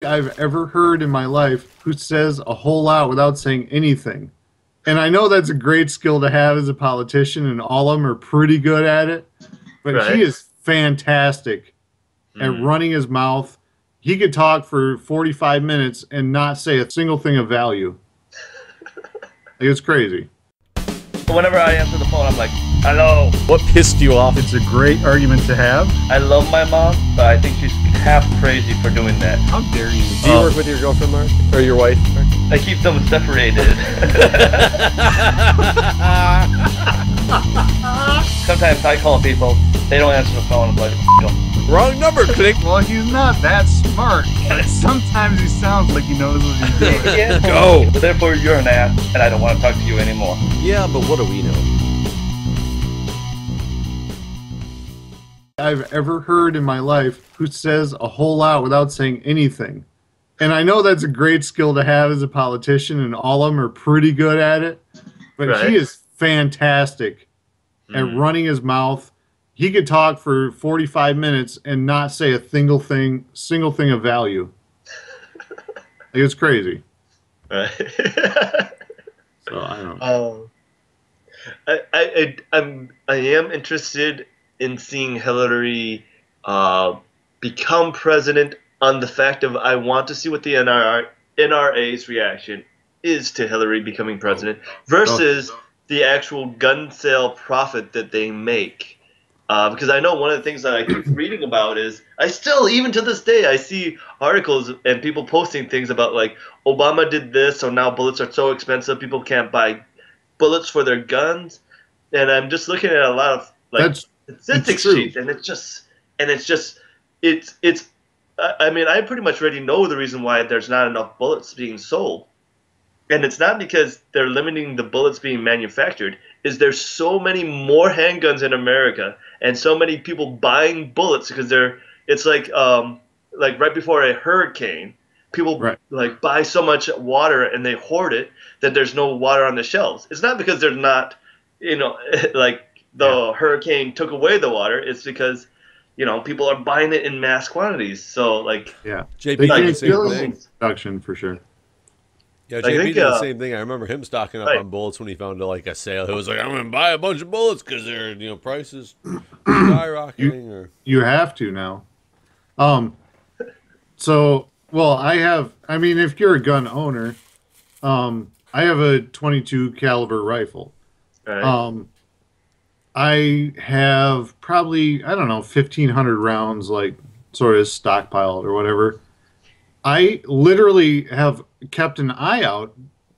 I've ever heard in my life who says a whole lot without saying anything. And I know that's a great skill to have as a politician, and all of them are pretty good at it. But he Right. is fantastic at Mm. running his mouth. He could talk for 45 minutes and not say a single thing of value. Like, it's crazy. Whenever I answer the phone, I'm like, hello. What pissed you off? It's a great argument to have. I love my mom, but I think she's half crazy for doing that. How dare you? Do you work with your girlfriend, Mark? Or your wife? Mark? I keep them separated. Sometimes I call people, they don't answer the phone. I'm like, Wrong number, click. Well, he's not that smart. But sometimes he sounds like he knows what he's doing. yeah. Go. Therefore, you're an ass, and I don't want to talk to you anymore. Yeah, but what do we know? I've ever heard in my life who says a whole lot without saying anything. And I know that's a great skill to have as a politician, and all of them are pretty good at it. But Right. he is fantastic at running his mouth. He could talk for 45 minutes and not say a single thing of value. Like, it's crazy. Right. So I don't know. I am interested in seeing Hillary become president on the fact of I want to see what the NRA's reaction is to Hillary becoming president versus the actual gun sale profit that they make. Because I know one of the things that I keep reading about is I still, even to this day, I see articles and people posting things about like Obama did this, so now bullets are so expensive people can't buy bullets for their guns. And I'm just looking at a lot of like statistics sheets, and it's I mean, I pretty much already know the reason why there's not enough bullets being sold. And it's not because they're limiting the bullets being manufactured. Is there's so many more handguns in America and so many people buying bullets because it's like right before a hurricane, people like buy so much water and they hoard it that there's no water on the shelves. It's not because there's not, like the hurricane took away the water. It's because people are buying it in mass quantities. So like JP they did the same thing. Production for sure. Yeah, JP did the same thing. I remember him stocking up on bullets when he found a sale. He was like, "I'm going to buy a bunch of bullets because they're prices skyrocketing." You have to now. So I mean, if you're a gun owner, I have a 22 caliber rifle. Right. I have probably 1,500 rounds like sort of stockpiled or whatever. I literally have kept an eye out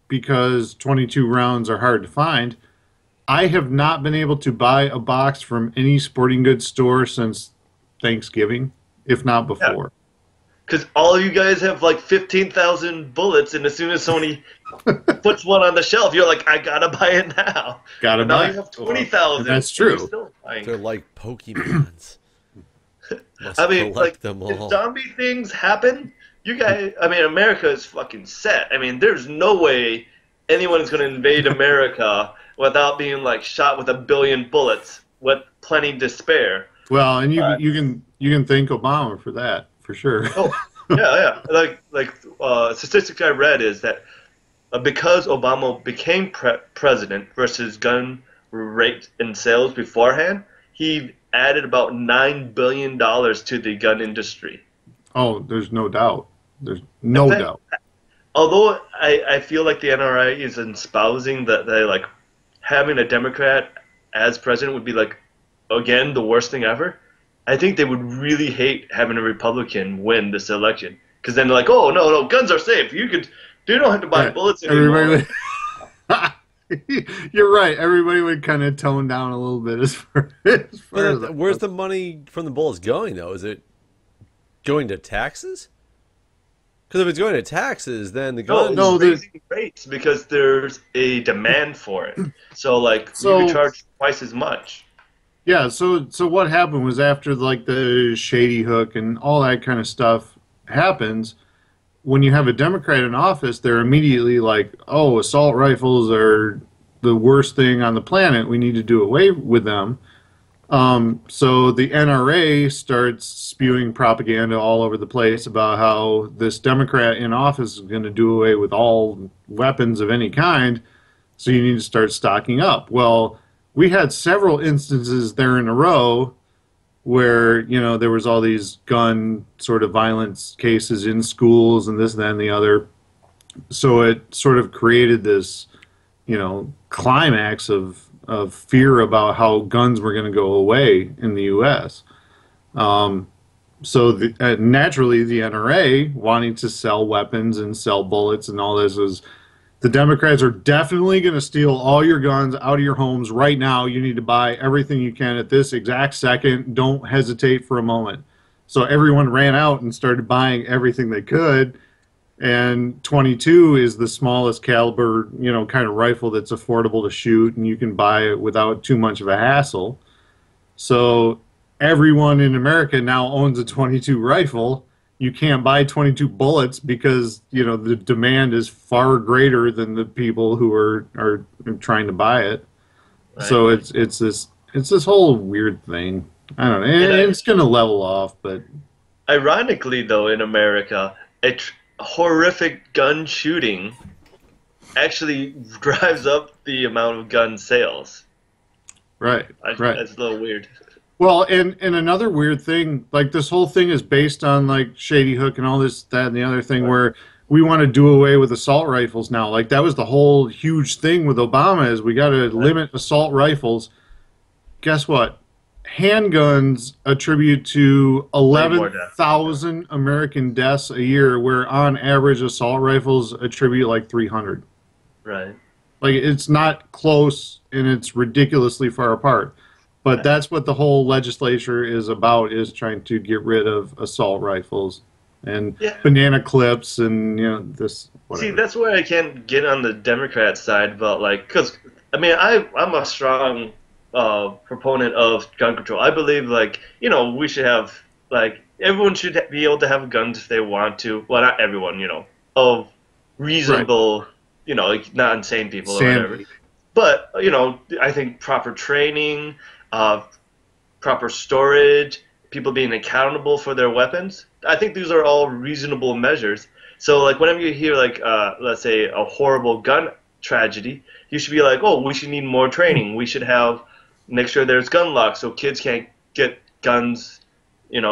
because 22 rounds are hard to find. I have not been able to buy a box from any sporting goods store since Thanksgiving, if not before. Because all of you guys have like 15,000 bullets, and as soon as somebody puts one on the shelf, you're like, I gotta buy it now. Gotta now buy you have 20,000. That's true. You're still buying. They're like Pokemons. Must I mean, collect like, them if all. zombie things happen, you guys, I mean, America is fucking set. I mean, there's no way anyone's going to invade America without being, like, shot with 1 billion bullets with plenty to spare. Well, and you can thank Obama for that, for sure. Oh, yeah. Like statistics I read is that because Obama became president versus gun rate in sales beforehand, he added about $9 billion to the gun industry. Oh, there's no doubt. There's no doubt. Although I feel like the NRA is espousing that they like having a Democrat as president would be like, again, the worst thing ever. I think they would really hate having a Republican win this election because then they're like, oh no, guns are safe. You don't have to buy bullets anymore. You're right. Everybody would kind of tone down a little bit as far as where's the money from the bullets going though? Is it going to taxes? Because if it's going to taxes, then the guns... No, raising rates because there's a demand for it. So, you could charge twice as much. Yeah, so what happened was after, like, the Shady Hook and all that kind of stuff happens, when you have a Democrat in office, they're immediately like, oh, assault rifles are the worst thing on the planet. We need to do away with them. So the NRA starts spewing propaganda all over the place about how this Democrat in office is going to do away with all weapons of any kind. So you need to start stocking up. Well, we had several instances there in a row where, there was all these gun sort of violence cases in schools and this, that, and the other. So it sort of created this, climax of fear about how guns were going to go away in the U.S. So naturally, the NRA wanting to sell weapons and sell bullets and all this was the Democrats are definitely going to steal all your guns out of your homes right now. You need to buy everything you can at this exact second. Don't hesitate for a moment. So everyone ran out and started buying everything they could. And 22 is the smallest caliber, kind of rifle that's affordable to shoot, and you can buy it without too much of a hassle. So everyone in America now owns a 22 rifle. You can't buy 22 bullets because, the demand is far greater than the people who are trying to buy it. Right. So it's this whole weird thing. I don't know. And it's going to level off, but ironically, though, in America, horrific gun shooting actually drives up the amount of gun sales. Right. That's a little weird. Well, and another weird thing, like this whole thing is based on like Shady Hook and all this, that, and the other thing where we want to do away with assault rifles now. Like that was the whole huge thing with Obama is we got to limit assault rifles. Guess what? Handguns attribute to 11,000 American deaths a year, where on average assault rifles attribute like 300. Right. Like it's not close and it's ridiculously far apart. But that's what the whole legislature is about, is trying to get rid of assault rifles and banana clips and, this. Whatever. See, that's where I can't get on the Democrat side about, because, I'm a strong proponent of gun control. I believe, we should have, everyone should be able to have guns if they want to. Well, not everyone, of reasonable, not insane people or whatever. But, I think proper training, proper storage, people being accountable for their weapons, I think these are all reasonable measures. So, whenever you hear, let's say, a horrible gun tragedy, you should be like, oh, we should need more training. We should make sure there's gun locks so kids can't get guns,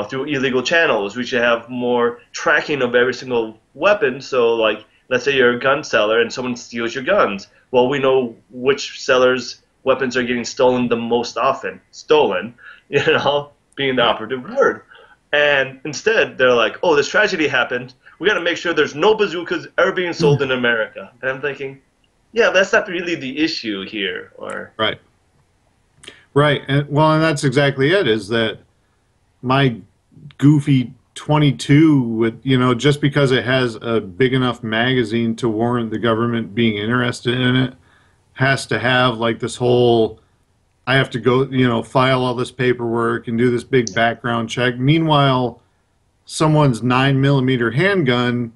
through illegal channels. We should have more tracking of every single weapon. So, let's say you're a gun seller and someone steals your guns. Well, we know which sellers' weapons are getting stolen the most often. Stolen, being the operative word. And instead, they're like, oh, this tragedy happened. We got to make sure there's no bazookas ever being sold in America. And I'm thinking, yeah, that's not really the issue here. Right. And that's exactly it, is that my goofy 22 with, just because it has a big enough magazine to warrant the government being interested in it, has to have this whole, I have to go, file all this paperwork and do this big background check. Meanwhile, someone's 9mm handgun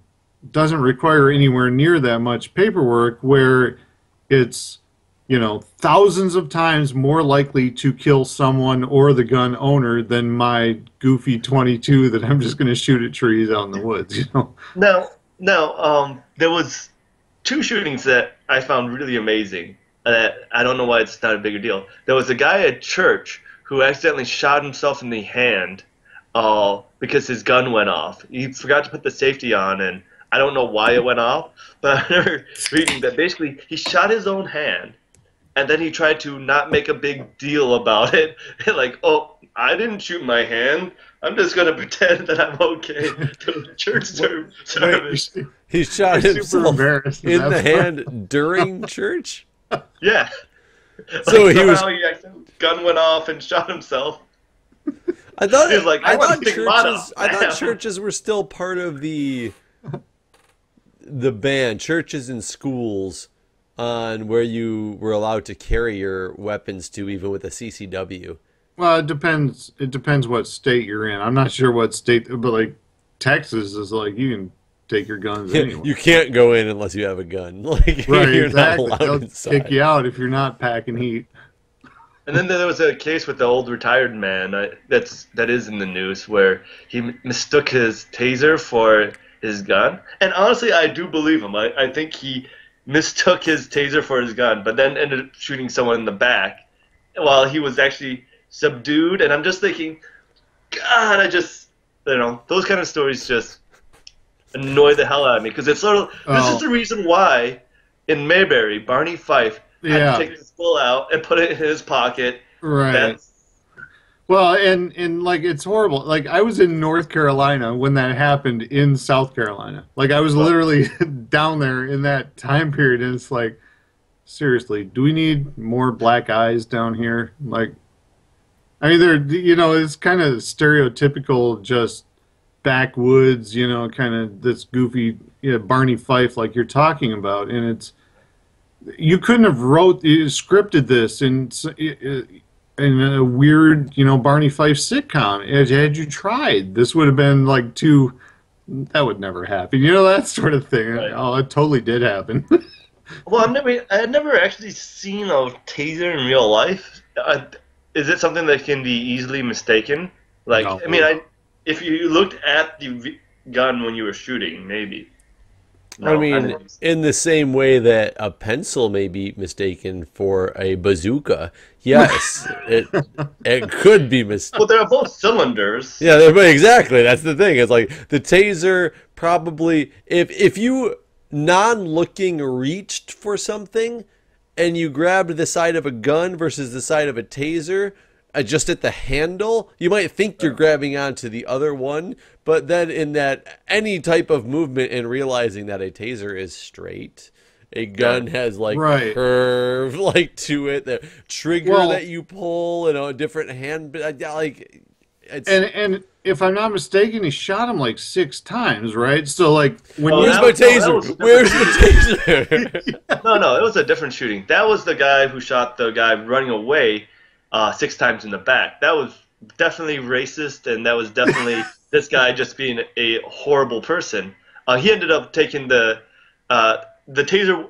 doesn't require anywhere near that much paperwork, where it's, thousands of times more likely to kill someone or the gun owner than my goofy 22 that I'm just going to shoot at trees out in the woods, Now, there was 2 shootings that I found really amazing. I don't know why it's not a bigger deal. There was a guy at church who accidentally shot himself in the hand because his gun went off. He forgot to put the safety on, and I don't know why it went off, but I remember reading that basically he shot his own hand, and then he tried to not make a big deal about it. Oh, I didn't shoot my hand. I'm just going to pretend that I'm okay to the church service. He shot himself in the hand during church? Yeah. So his gun went off and shot himself. I thought churches were still part of the ban. Churches and schools on where you were allowed to carry your weapons to, even with a CCW. Well, it depends. It depends what state you're in. I'm not sure what state, but Texas is you can take your guns anywhere. You can't go in unless you have a gun. Right, you're exactly. They'll kick you out if you're not packing heat. And then there was a case with the old retired man that is in the news where he mistook his taser for his gun. And honestly, I do believe him. I think he mistook his taser for his gun, but then ended up shooting someone in the back while he was actually subdued. And I'm just thinking, God, those kind of stories just annoy the hell out of me, because it's sort of this is the reason why in Mayberry, Barney Fife had to take his skull out and put it in his pocket. Right. Well, and like, it's horrible. Like, I was in North Carolina when that happened in South Carolina. Like, I was literally down there in that time period, and it's like, seriously, do we need more black eyes down here? Like, I mean, it's kind of stereotypical, just backwoods, kind of this goofy, Barney Fife like you're talking about, and you couldn't have scripted this in a weird, Barney Fife sitcom. Had you tried, this would have been like that would never happen, that sort of thing. Right. Oh, it totally did happen. Well, I had never actually seen a taser in real life. Is it something that can be easily mistaken? Like, no. I mean, if you looked at the gun when you were shooting, maybe. No, I mean, in the same way that a pencil may be mistaken for a bazooka, yes, it could be mistaken. Well, they're both cylinders. Yeah, exactly. That's the thing. It's like the taser probably, if you non-looking reached for something and you grabbed the side of a gun versus the side of a taser, just at the handle, you might think you're grabbing onto the other one, but then in that any type of movement and realizing that a taser is straight, a gun has like curve like to it, the trigger that you pull, a different hand, like and if I'm not mistaken, he shot him like 6 times, right? So like, where's my taser? Where's the taser? No, it was a different shooting. That was the guy who shot the guy running away 6 times in the back. That was definitely racist, and that was definitely this guy just being a horrible person. He ended up taking the taser.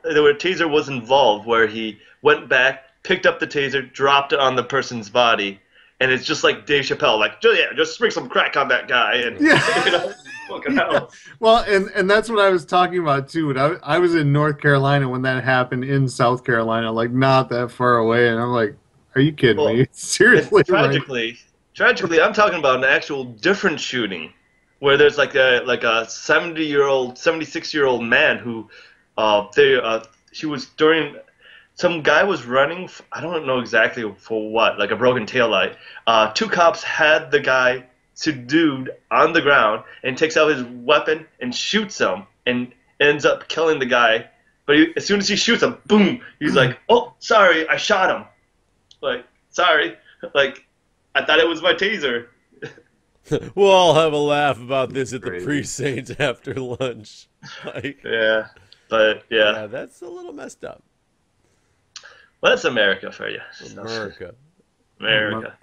The taser was involved, where he went back, picked up the taser, dropped it on the person's body, and it's just like Dave Chappelle, like, just spring some crack on that guy, and fucking hell. Well, and that's what I was talking about too. And I was in North Carolina when that happened in South Carolina, like not that far away, and I'm like, are you kidding me? Seriously? Tragically, I'm talking about an actual different shooting, where there's like a 76-year-old man who, she was during, some guy was running. I don't know exactly for what, like a broken taillight. 2 cops had the guy subdued on the ground and takes out his weapon and shoots him and ends up killing the guy. But as soon as he shoots him, boom, he's like, "Oh, sorry, I shot him." Like, sorry, like, I thought it was my taser. We'll all have a laugh about this at the precinct after lunch. Yeah, but yeah, that's a little messed up. Well, that's America for you. America.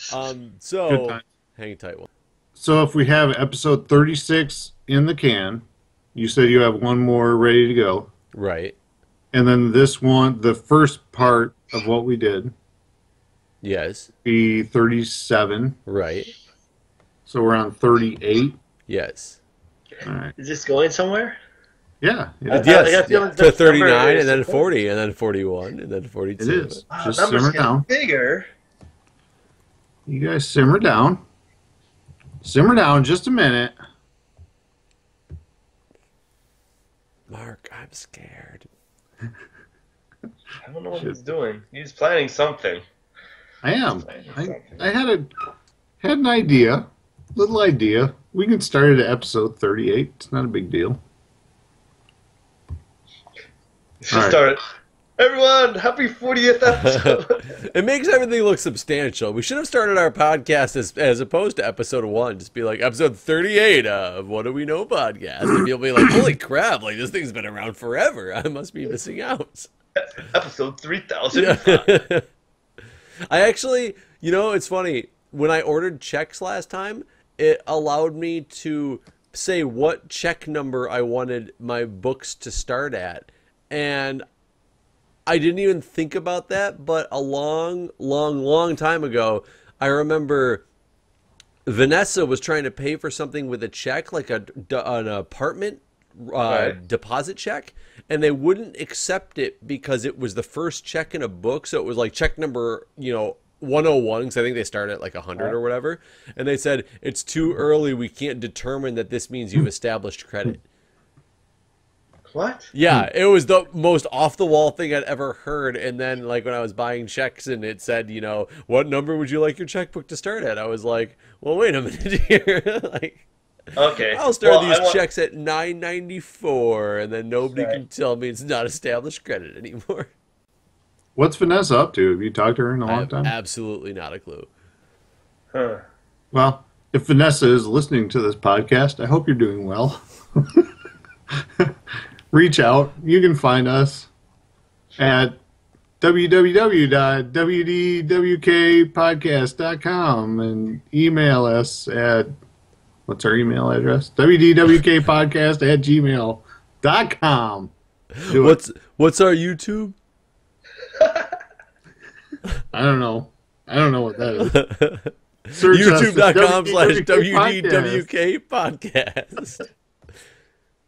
So hang tight. So if we have episode 36 in the can, you said you have one more ready to go, right? And then this one, the first part of what we did, yes, be 37, right? So we're on 38. Yes. All right. Is this going somewhere? Yeah. Yes. To 39, and then 40, and then 41, and then 42. It is. Just simmer down. Bigger. You guys simmer down. Simmer down just a minute. Mark, I'm scared. I don't know what he's doing. He's planning something. I am. I had an idea. Little idea. We can start it at episode 38. It's not a big deal. Should start. Everyone, happy 40th episode. It makes everything look substantial. We should have started our podcast as opposed to episode 1. Just be like, episode 38 of What Do We Know podcast. And people be like, holy crap, like this thing's been around forever. I must be missing out. Episode 3005. I actually, it's funny. When I ordered checks last time, it allowed me to say what check number I wanted my books to start at. And I didn't even think about that, but a long time ago, I remember Vanessa was trying to pay for something with a check, like an apartment Right. deposit check, and they wouldn't accept it because it was the first check in a book. So it was like check number, 101, because I think they start at like 100 or whatever. And they said, it's too early. We can't determine that this means you've established credit. What? Yeah, it was the most off the wall thing I'd ever heard. And then, like, when I was buying checks and it said, what number would you like your checkbook to start at? I was like, well, wait a minute here. Like, Okay. I'll start Well, these checks at 9.94, and then nobody Right. can tell me it's not established credit anymore. What's Vanessa up to? Have you talked to her in a I long have time? absolutely not a clue. Huh. Well, if Vanessa is listening to this podcast, I hope you're doing well. Reach out. You can find us at www.wdwkpodcast.com and email us at, what's our email address? wdwkpodcast@gmail.com. Do it. What's our YouTube? I don't know. I don't know what that is. Search us at YouTube.com/WDWK podcast.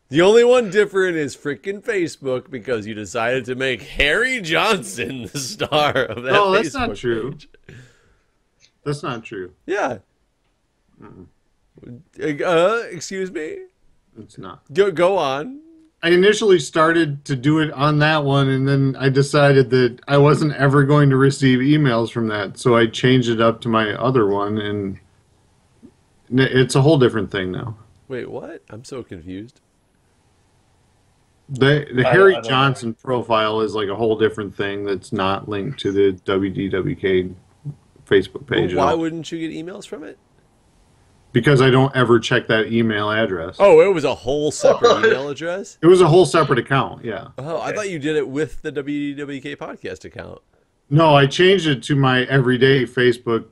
The only one different is freaking Facebook, because you decided to make Harry Johnson the star of that No, that's Facebook not true. page. That's not true. Yeah. Excuse me? It's not. Go on. I initially started to do it on that one, and then I decided that I wasn't ever going to receive emails from that, so I changed it up to my other one, and it's a whole different thing now. Wait, what? I'm so confused. The I Harry don't know. Johnson profile is like a whole different thing that's not linked to the WDWK Facebook page Why at all. wouldn't you get emails from it? Because I don't ever check that email address. Oh, it was a whole separate email address? It was a whole separate account, yeah. Oh, I thought you did it with the WDWK podcast account. No, I changed it to my everyday Facebook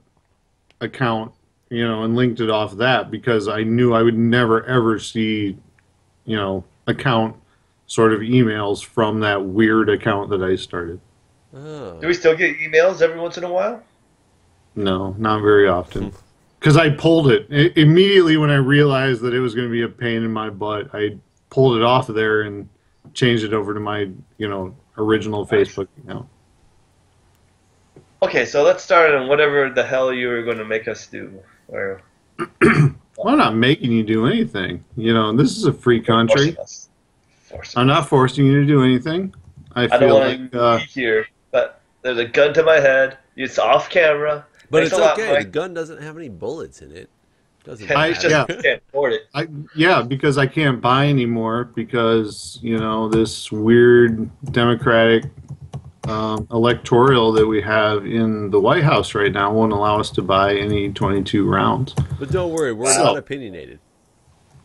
account, and linked it off that because I knew I would never ever see, account sort of emails from that weird account that I started. Oh. Do we still get emails every once in a while? No, not very often. Because I pulled it. Immediately when I realized that it was going to be a pain in my butt, I pulled it off of there and changed it over to my, original Facebook account. Okay, so let's start on whatever the hell you were going to make us do. Or Well, I'm not making you do anything. This is a free country. forcing us. I'm not forcing you to do anything. I I don't feel want to like be here, but there's a gun to my head. It's off camera. But Thanks it's a lot, okay. Mike. The gun doesn't have any bullets in it. Doesn't I- It's matter. just yeah. can't afford it. because I can't buy anymore because, this weird Democratic electoral that we have in the White House right now won't allow us to buy any 22 rounds. But don't worry, we're So- not opinionated.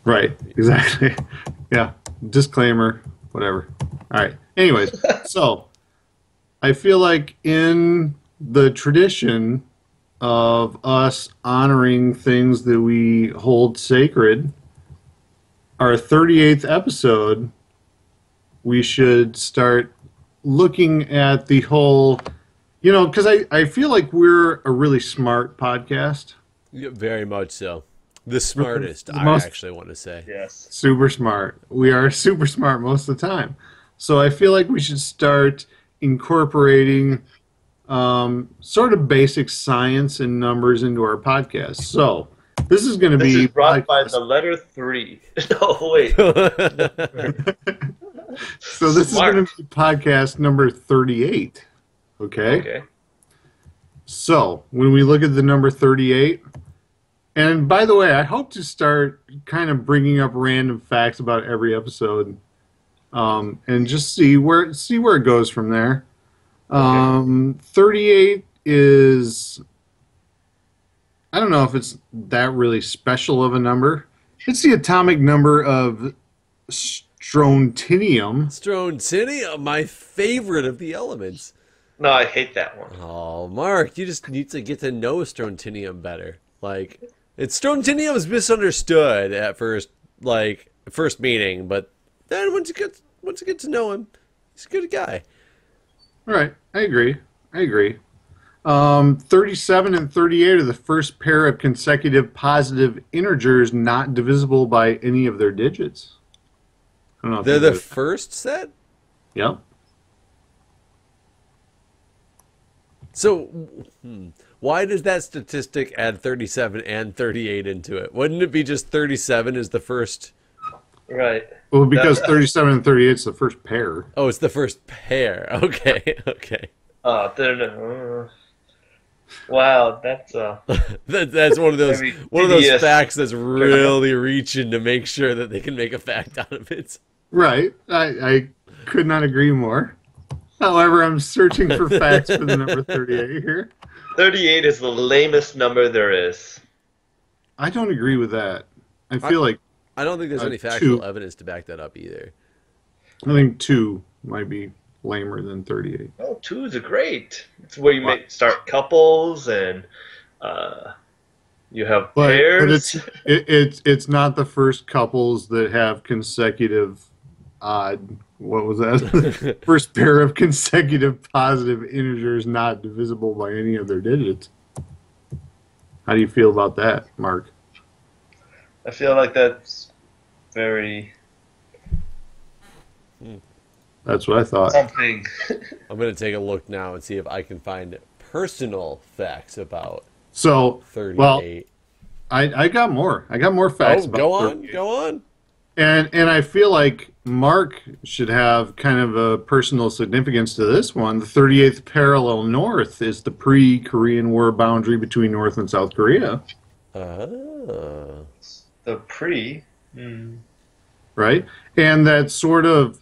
Right, exactly. Yeah, disclaimer, whatever. All right. Anyways, so I feel like in the tradition of us honoring things that we hold sacred, our 38th episode, we should start looking at the whole, because I feel like we're a really smart podcast. Yeah, very much so. The smartest, The I most- actually want to say. Yes. Super smart. We are super smart most of the time. So I feel like we should start incorporating sort of basic science and numbers into our podcast. So this is going to This be is brought by podcast- the letter 3. No, wait. So this Smart. is going to be podcast number 38. Okay? Okay. So when we look at the number 38, and by the way, I hope to start kind of bringing up random facts about every episode, and just see where it goes from there. 38 is, I don't know if it's that really special of a number. It's the atomic number of strontium. Strontium, my favorite of the elements. No, I hate that one. Oh, Mark, you just need to get to know strontium better. Like, strontium is misunderstood at first meeting, but then once you get to know him, he's a good guy. All right. I agree. I agree. 37 and 38 are the first pair of consecutive positive integers not divisible by any of their digits. I don't know if They're you the knew. first set? Yep. So, why does that statistic add 37 and 38 into it? Wouldn't it be just 37 is the first? Right. Well, because 37 and 38 is the first pair. Oh, it's the first pair. Okay, okay. There, wow, that's That's very one of those tedious. facts that's really reaching to make sure that they can make a fact out of it. Right. I could not agree more. However, I'm searching for facts for the number 38 here. 38 is the lamest number there is. I don't agree with that. I I, feel like I don't think there's any factual two. evidence to back that up either. I think 2 might be lamer than 38. Oh, twos are great. It's where you What? start couples and uh, you have But pairs. it's not the first couples that have consecutive odd. What was that? First pair of consecutive positive integers not divisible by any of their digits. How do you feel about that, Mark? I feel like that's very That's what I thought. something. I'm going to take a look now and see if I can find personal facts about So, well, 38. I got more. I got more facts Oh, about go on, 38. go on. And I feel like Mark should have kind of a personal significance to this one. The 38th parallel north is the pre-Korean War boundary between North and South Korea, Ah. The pre. Hmm. right? And that sort of,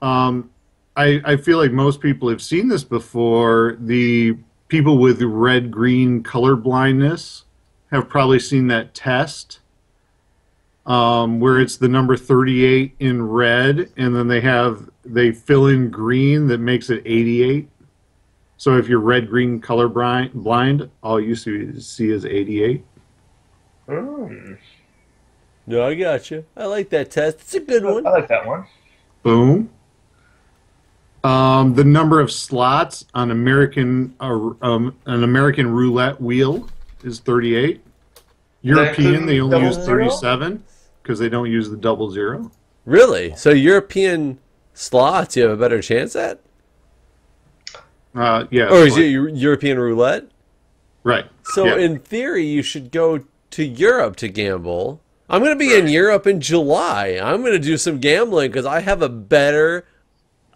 I feel like most people have seen this before. The people with red-green color blindness have probably seen that test where it's the number 38 in red, and then they fill in green that makes it 88. So if you're red green color blind, all you see is 88. Hmm. No, I got you. I like that test. It's a good I one. like that one. Boom. The number of slots on an American roulette wheel is 38. European, they include only double use zero? 37 because they don't use the double zero. Really? So European slots, you have a better chance at? Yeah, Or is it European roulette? right. So Yeah. in theory, you should go to Europe to gamble. I'm going to be in Europe in July. I'm going to do some gambling because I have a better.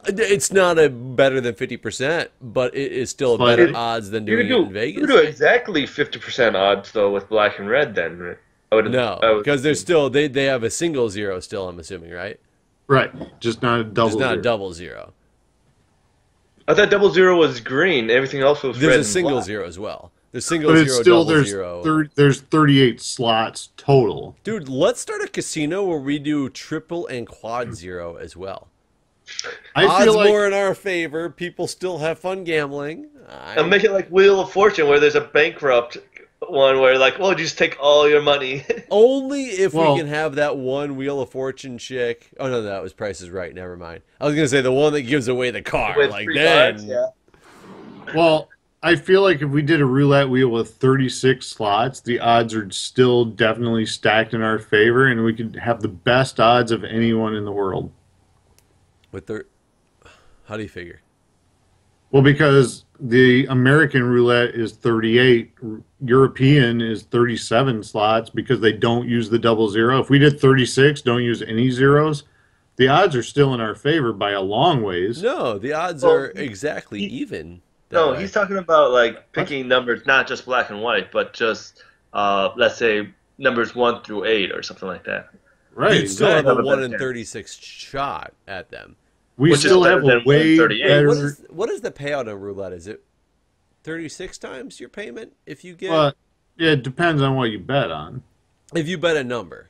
It's not a better than 50%, but it is still a better Slightly. odds than You doing could it in do Vegas. exactly 50% odds though with black and red then. Right? No, I would because there's still they have a single zero still. I'm assuming, right? Right. Just not a double Just not a zero. double zero. I thought double zero was green. Everything else was red There's a and single black. zero as well. There's single But it's zero, still double zero. there's 38 slots total. Dude, let's start a casino where we do triple and quad zero as well. I Odds feel like more in our favor. People still have fun gambling. And make it like Wheel of Fortune where there's a bankrupt one where like, well, just take all your money. Only if Well- we can have that one Wheel of Fortune chick. Oh no, that was Price is Right. Never mind. I was gonna say the one that gives away the car. With Like free then, cards, yeah. well, I feel like if we did a roulette wheel with 36 slots, the odds are still definitely stacked in our favor, and we could have the best odds of anyone in the world. with their, how do you figure? Well, because the American roulette is 38, European is 37 slots because they don't use the double zero. If we did 36, don't use any zeros, the odds are still in our favor by a long ways. No, the odds Well, are exactly even. that No, way. he's talking about like picking numbers, not just black and white, but just let's say numbers 1 through 8 or something like that. Right, You'd still have exactly. a Have a 1 better in chance. 36 shot at them. We Which is still better have a than way 138. Hey, better. what is the payout on roulette? Is it 36 times your payment if you get Well, yeah, it depends on what you bet on. if you bet a number,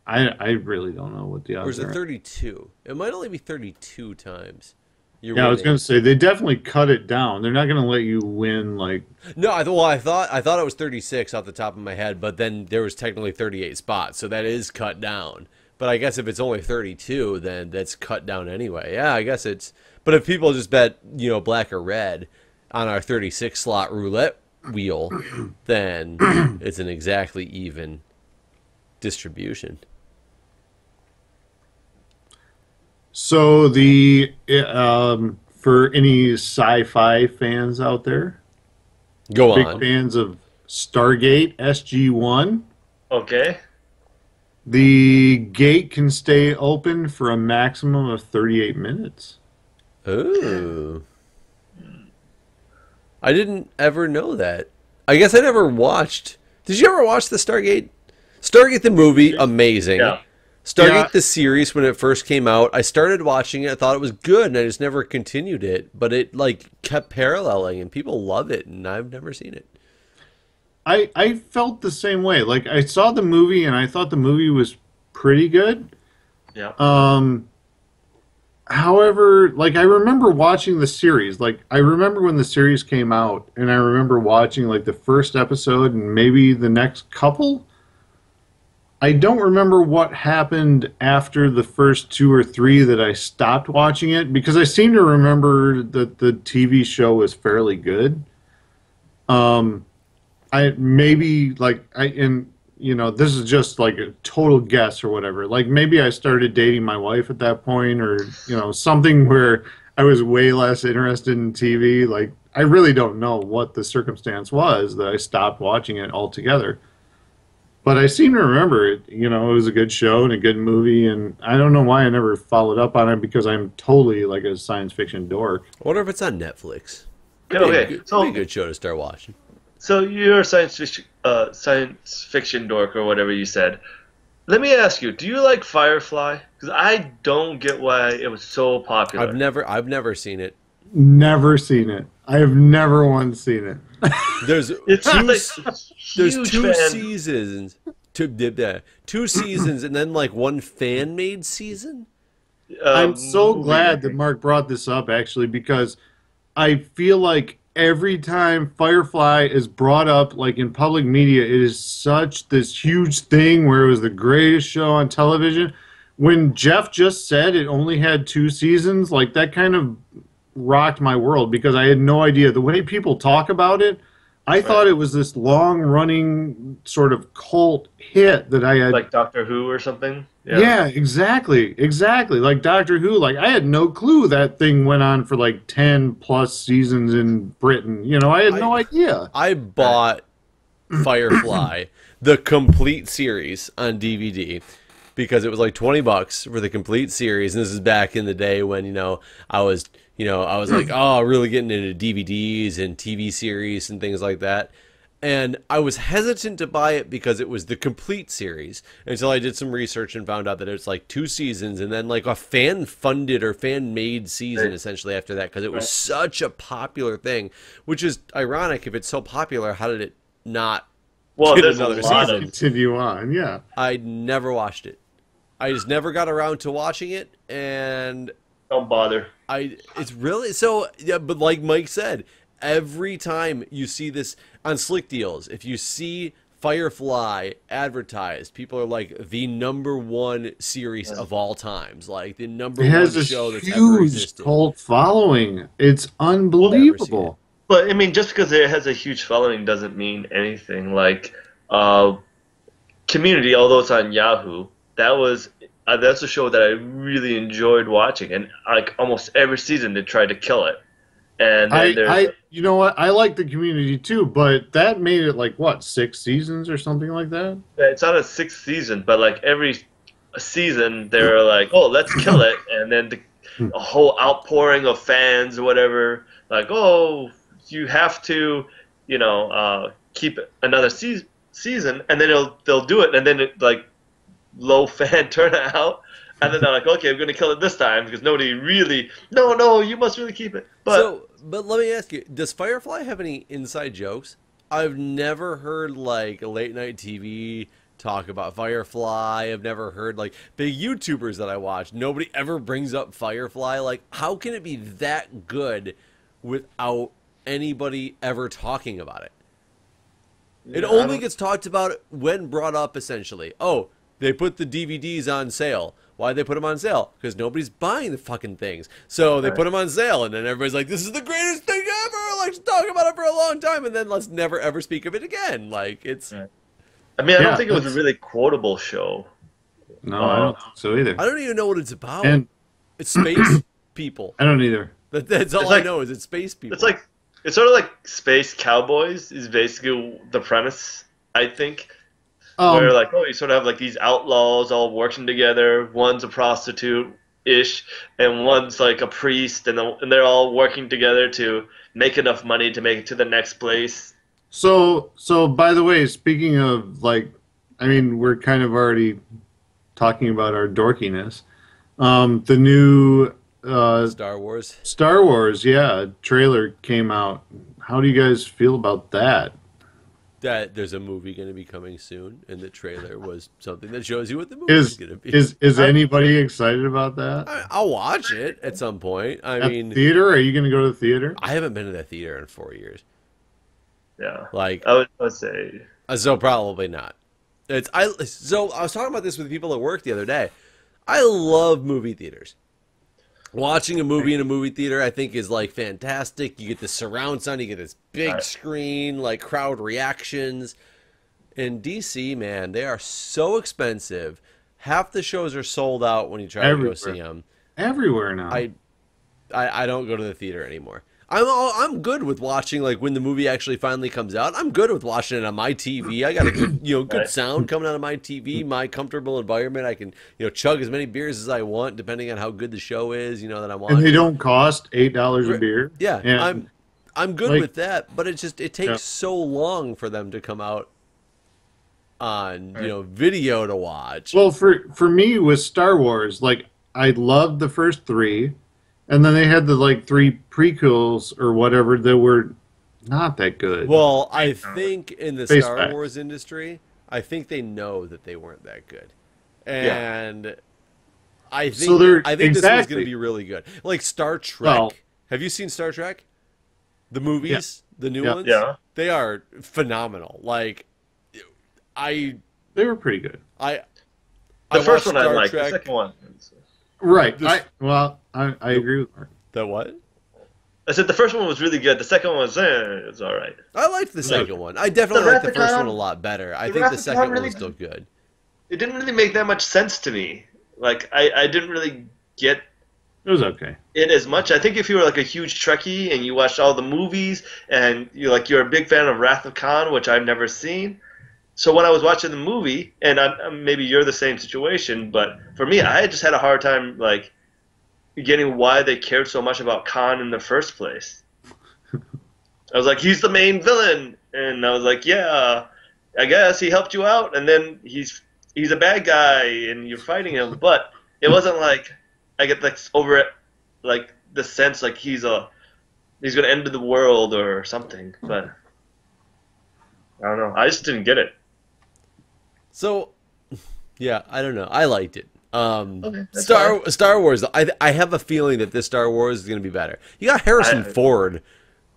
I really don't know what the or is odds it are. 32? It might only be 32 times. You're Yeah, I was winning. going to say they definitely cut it down. They're not going to let you win like No, I thought it was 36 off the top of my head, but then there was technically 38 spots, so that is cut down. But I guess if it's only 32, then that's cut down anyway. Yeah, I guess it's. But if people just bet, black or red on our 36 slot roulette wheel, then it's an exactly even distribution. So for any sci-fi fans out there, Go big on. fans of Stargate SG-1, Okay. the gate can stay open for a maximum of 38 minutes. Ooh. I didn't ever know that. I guess I never watched. Did you ever watch the Stargate? Stargate the movie, amazing. Yeah. Stargate Yeah. the series when it first came out, I started watching it. I thought it was good, and I just never continued it. But it kept paralleling, and people love it, and I've never seen it. I felt the same way. Like I saw the movie and I thought the movie was pretty good. Yeah. However, like I remember watching the series. Like I remember when the series came out and I remember watching like the first episode and maybe the next couple. I don't remember what happened after the first two or three that I stopped watching it because I seem to remember that the TV show was fairly good. I maybe like I and this is just like a total guess or whatever. Like maybe I started dating my wife at that point or something where I was way less interested in TV. Like I really don't know what the circumstance was that I stopped watching it altogether. But I seem to remember it, it was a good show and a good movie and I don't know why I never followed up on it because I'm totally like a science fiction dork. I wonder if it's on Netflix. Okay. It'd be So a good show to start watching. So you're a science fiction dork or whatever you said. Let me ask you, do you like Firefly? Because I don't get why it was so popular. I've never seen it. Never seen it. I have never once seen it. There's It's two. like There's huge two fan. seasons. Two seasons, and then like one fan made season. I'm so Movie. glad that Mark brought this up actually because I feel like every time Firefly is brought up like in public media, it is such this huge thing where it was the greatest show on television. When Jeff just said it only had two seasons, like that kind of rocked my world because I had no idea. The way people talk about it, I thought it was this long running sort of cult hit that I had. Like Doctor Who or something? Yeah, exactly. Exactly. Like Doctor Who, like I had no clue that thing went on for like 10 plus seasons in Britain. I had no idea. I bought Firefly, the complete series on DVD because it was like $20 for the complete series. And this is back in the day when, I was like, oh, really getting into DVDs and TV series and things like that. And I was hesitant to buy it because it was the complete series until I did some research and found out that it's like two seasons and then like a fan-funded or fan-made season essentially after that because it was such a popular thing, which is ironic. If it's so popular, how did it not Well, get there's a another lot season? of Continue on, yeah. I never watched it. I just never got around to watching it, and don't bother. it's really so. Yeah, but like Mike said, every time you see this on Slick Deals, if you see Firefly advertised, people are like the #1 series of all times, like the number It one has this show that's ever huge existed. cult following. It's unbelievable. But I mean, just because it has a huge following doesn't mean anything. Like Community, although it's on Yahoo, that's a show that I really enjoyed watching, and like almost every season they tried to kill it. And then there's You know what? I like the Community too, but that made it like what, 6 seasons or something like that? it's on a sixth season, but like every season they're like, oh, let's kill it, and then a whole outpouring of fans or whatever, like, oh, you have to, keep another season, and then they'll do it, and then it like low fan turnout, and then they're like, okay, I'm gonna kill it this time because nobody really, no, you must really keep it. But let me ask you: does Firefly have any inside jokes? I've never heard like a late night TV talk about Firefly. I've never heard like big YouTubers that I watch. Nobody ever brings up Firefly. Like, how can it be that good without anybody ever talking about it? It only gets talked about when brought up, essentially. Oh, They put the DVDs on sale. Why'd they put them on sale? Because nobody's buying the fucking things. So they put them on sale, and then everybody's like, this is the greatest thing ever! Let's talk about it for a long time, and then let's never, ever speak of it again. Like, it's... Right. I mean, I don't think it was a really quotable show. No, I don't think so either. I don't even know what it's about. And it's space people. I don't either. That's all I know is it's space people. It's sort of like Space Cowboys is basically the premise, I think. Where like, oh, you sort of have like these outlaws all working together. One's a prostitute-ish, and one's like a priest, and they're all working together to make enough money to make it to the next place. So by the way, speaking of like, I mean, we're kind of already talking about our dorkiness. The new Star Wars. Star Wars, yeah, trailer came out. How do you guys feel about that? That there's a movie going to be coming soon, and the trailer was something that shows you what the movie is going to be. Is anybody excited about that? I'll watch it at some point. I mean, theater? Are you going to go to the theater? I haven't been to the theater in 4 years. Yeah, like I would say. So probably not. So I was talking about this with people at work the other day. I love movie theaters. Watching a movie in a movie theater, I think, is like fantastic. You get the surround sound, you get this big screen, like crowd reactions. In DC, man, they are so expensive. Half the shows are sold out when you try to go see them. Everywhere now. I don't go to the theater anymore. I'm good with watching, like, when the movie actually finally comes out. I'm good with watching it on my TV. I got a good, good sound coming out of my TV, my comfortable environment. I can, chug as many beers as I want, depending on how good the show is, that I'm watching. And they don't cost $8 a beer. Yeah, and I'm good with that, but it takes so long for them to come out on, video to watch. Well, for me with Star Wars, like, I loved the first three. And then they had the like 3 prequels or whatever that were not that good. Well, I think in the Star Wars industry, I think they know that they weren't that good, and I think this one's going to be really good. Like Star Trek. Well, have you seen Star Trek? The movies, the new ones. Yeah, they are phenomenal. Like, they were pretty good. The first one I liked. The second one. Right. I agree with Mark. The what? I said the first one was really good. The second one was, it's all right. I liked the second one. I definitely liked the first one a lot better. I think the second one was still good. It didn't really make that much sense to me. Like, I didn't really get it was okay. It as much. I think if you were like a huge Trekkie and you watched all the movies and you're a big fan of Wrath of Khan, which I've never seen. So when I was watching the movie, and maybe you're the same situation, but for me, I just had a hard time like getting why they cared so much about Khan in the first place. I was like, he's the main villain, and I was like, yeah, I guess he helped you out, and then he's a bad guy, and you're fighting him. But it wasn't like I get like over it, like the sense like he's gonna end the world or something. But I don't know. I just didn't get it. So, yeah, I don't know. I liked it. Okay, Star Wars. I have a feeling that this Star Wars is going to be better. You got Harrison Ford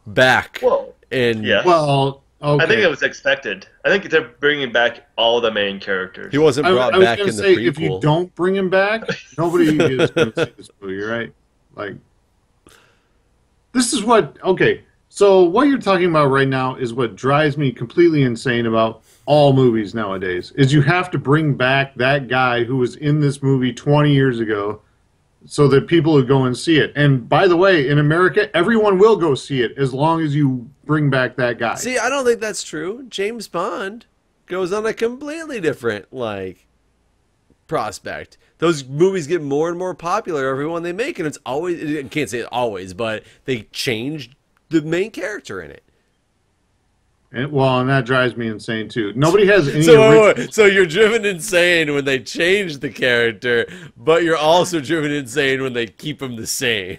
back. Well, yeah. Well, okay. I think it was expected. I think they're bringing back all the main characters. He wasn't brought back in the prequel. If you don't bring him back, nobody is going to see this movie, right? Like, this is what. Okay, so what you're talking about right now is what drives me completely insane about all movies nowadays, is you have to bring back that guy who was in this movie 20 years ago so that people would go and see it. And by the way, in America, everyone will go see it as long as you bring back that guy. See, I don't think that's true. James Bond goes on a completely different, like, prospect. Those movies get more and more popular every one they make, and it's always, I can't say always, but they changed the main character in it. And that drives me insane too. Nobody has any. So you're driven insane when they change the character, but you're also driven insane when they keep him the same.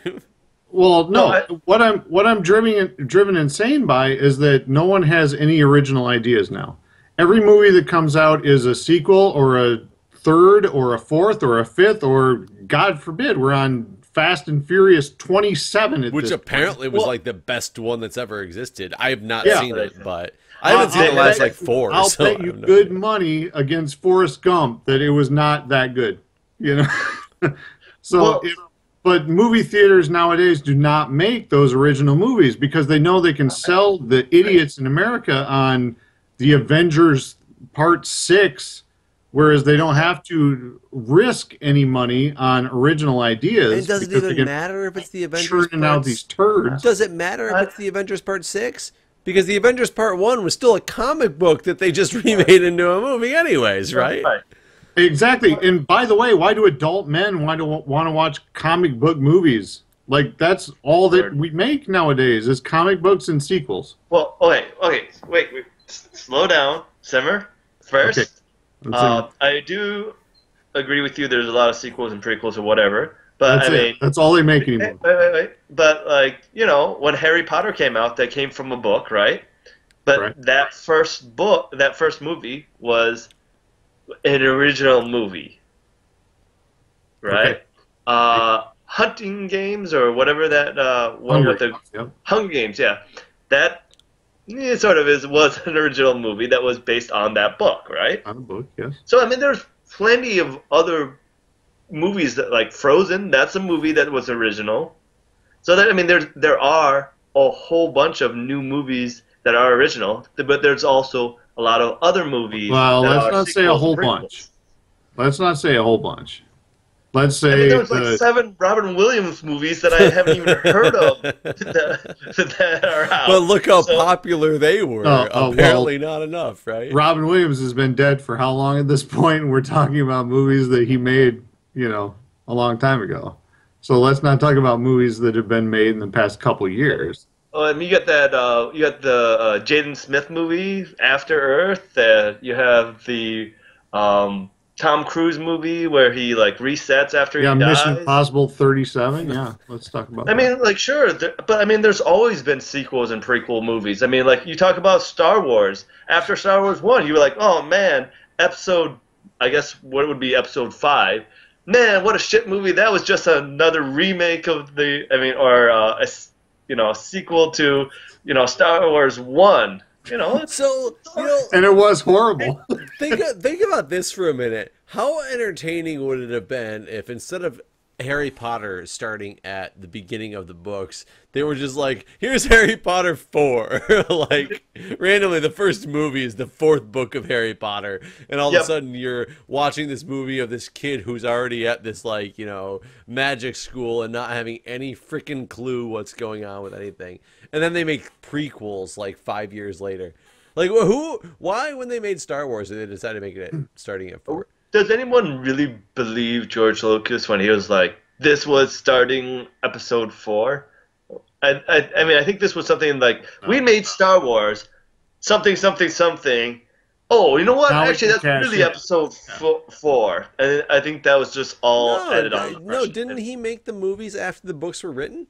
Well, no. What I'm driven insane by is that no one has any original ideas now. Every movie that comes out is a sequel or a third or a fourth or a fifth, or God forbid, we're on Fast and Furious 27 at which this apparently point. was like the best one that's ever existed. I have not seen it, but I haven't seen the last like 4. I'll So bet you good money against Forrest Gump that it was not that good. You know. So, Well, but movie theaters nowadays do not make those original movies because they know they can sell the idiots in America on the Avengers Part 6, whereas they don't have to risk any money on original ideas. And does it because they even can matter if it's the Avengers churning out these turds. Does it matter if it's the Avengers Part 6? Because the Avengers Part 1 was still a comic book that they just remade into a movie anyways, right? Right. Exactly. And by the way, why do adult men want to watch comic book movies? Like, that's all that we make nowadays is comic books and sequels. Well, okay, wait, slow down, simmer. First, Okay. I do agree with you. There's a lot of sequels and prequels or whatever, but That's I mean, that's all they make anymore. wait. But like, you know, when Harry Potter came out, that came from a book, right? But Right. that first book, that first movie was an original movie, right? Okay. Hunting Games or whatever that one with the Yep. Hunger Games, yeah. That sort of was an original movie that was based on that book, right? On a book, yes. So I mean, there's plenty of other movies that like Frozen. That's a movie that was original. So that I mean, there are a whole bunch of new movies that are original, but there's also a lot of other movies. Well, that let's are not say a sequels whole and prequels. bunch. Let's not say a whole bunch. Let's say I mean, there was like 7 Robin Williams movies that I haven't even heard of that are out. But look how popular they were. well, Apparently not enough, right? Robin Williams has been dead for how long at this point? And we're talking about movies that he made, a long time ago. So let's not talk about movies that have been made in the past couple years. Oh, and you got that. You got the Jaden Smith movie, After Earth. You have the Tom Cruise movie where he like resets after he dies. Mission Impossible 37. Yeah, let's talk about I that. mean, like, sure, but I mean, there's always been sequels and prequel movies. I mean, like, you talk about Star Wars. After Star Wars 1, you were like, oh, man, I guess what would be episode 5. Man, what a shit movie. That was just another remake of or a sequel to, Star Wars 1. So, And it was horrible. think about this for a minute. How entertaining would it have been if instead of Harry Potter starting at the beginning of the books, they were just like, here's Harry Potter 4. Like, randomly, the first movie is the 4th book of Harry Potter. And all of a sudden, you're watching this movie of this kid who's already at this, like, magic school and not having any freaking clue what's going on with anything. And then they make prequels, like, 5 years later. Like, why, when they made Star Wars, did they decide to make it starting at 4? Does anyone really believe George Lucas when he was like, this was starting episode 4? I mean, I think this was something like, we made Star Wars, something. Oh, you know what? Now we Actually, can that's cash really in. episode 4. And I think that was just all added on. No, didn't he make the movies after the books were written?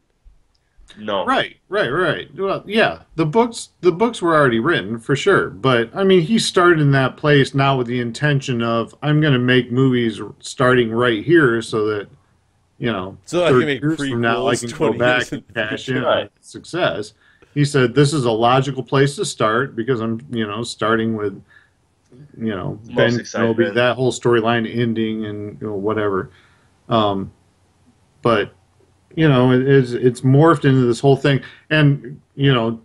No. Right. Well, yeah, the books were already written for sure, but I mean, he started in that place now with the intention of I'm going to make movies starting right here, so that So I 30 can make years from now I prequels, can go 20 back years and cash in Right. on success. He said this is a logical place to start because I'm starting with Ben excitement. Kenobi, that whole storyline ending and whatever. But it's morphed into this whole thing, and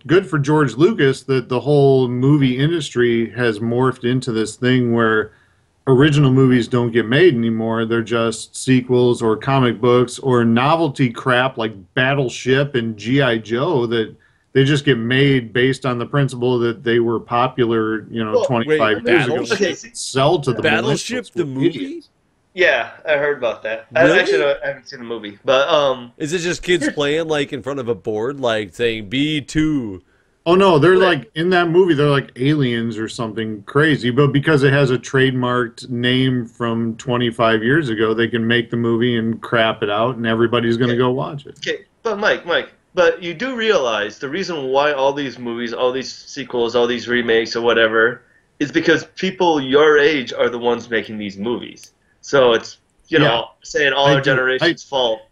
good for George Lucas that the whole movie industry has morphed into this thing where original movies don't get made anymore. They're just sequels or comic books or novelty crap like Battleship and G.I. Joe that they just get made based on the principle that they were popular 25 years ago. Battleship? Okay, Sell to the Battleship, millennials the with movie? idiots. Yeah, I heard about that. Really? I haven't seen the movie. But, Is it just kids playing like in front of a board, like saying B2? Oh no, they're like in that movie. They're like aliens or something crazy. But because it has a trademarked name from 25 years ago, they can make the movie and crap it out, and everybody's going to go watch it. okay, but Mike, but you do realize the reason why all these movies, all these sequels, all these remakes or whatever, is because people your age are the ones making these movies. So it's, saying all I our do. generation's fault.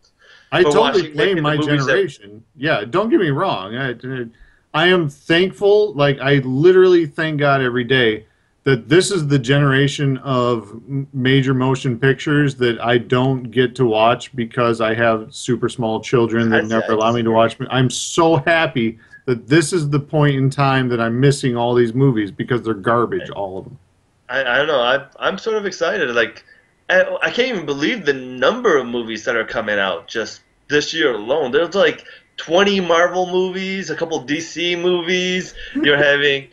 I for totally making blame the my movies that- generation. Yeah, don't get me wrong. I am thankful, like I literally thank God every day that this is the generation of major motion pictures that I don't get to watch because I have super small children that never I allow me to disagree. watch. I'm so happy that this is the point in time that I'm missing all these movies because they're garbage, all of them. I don't know. I'm sort of excited. Like, I can't even believe the number of movies that are coming out just this year alone. There's like 20 Marvel movies, a couple DC movies. You're having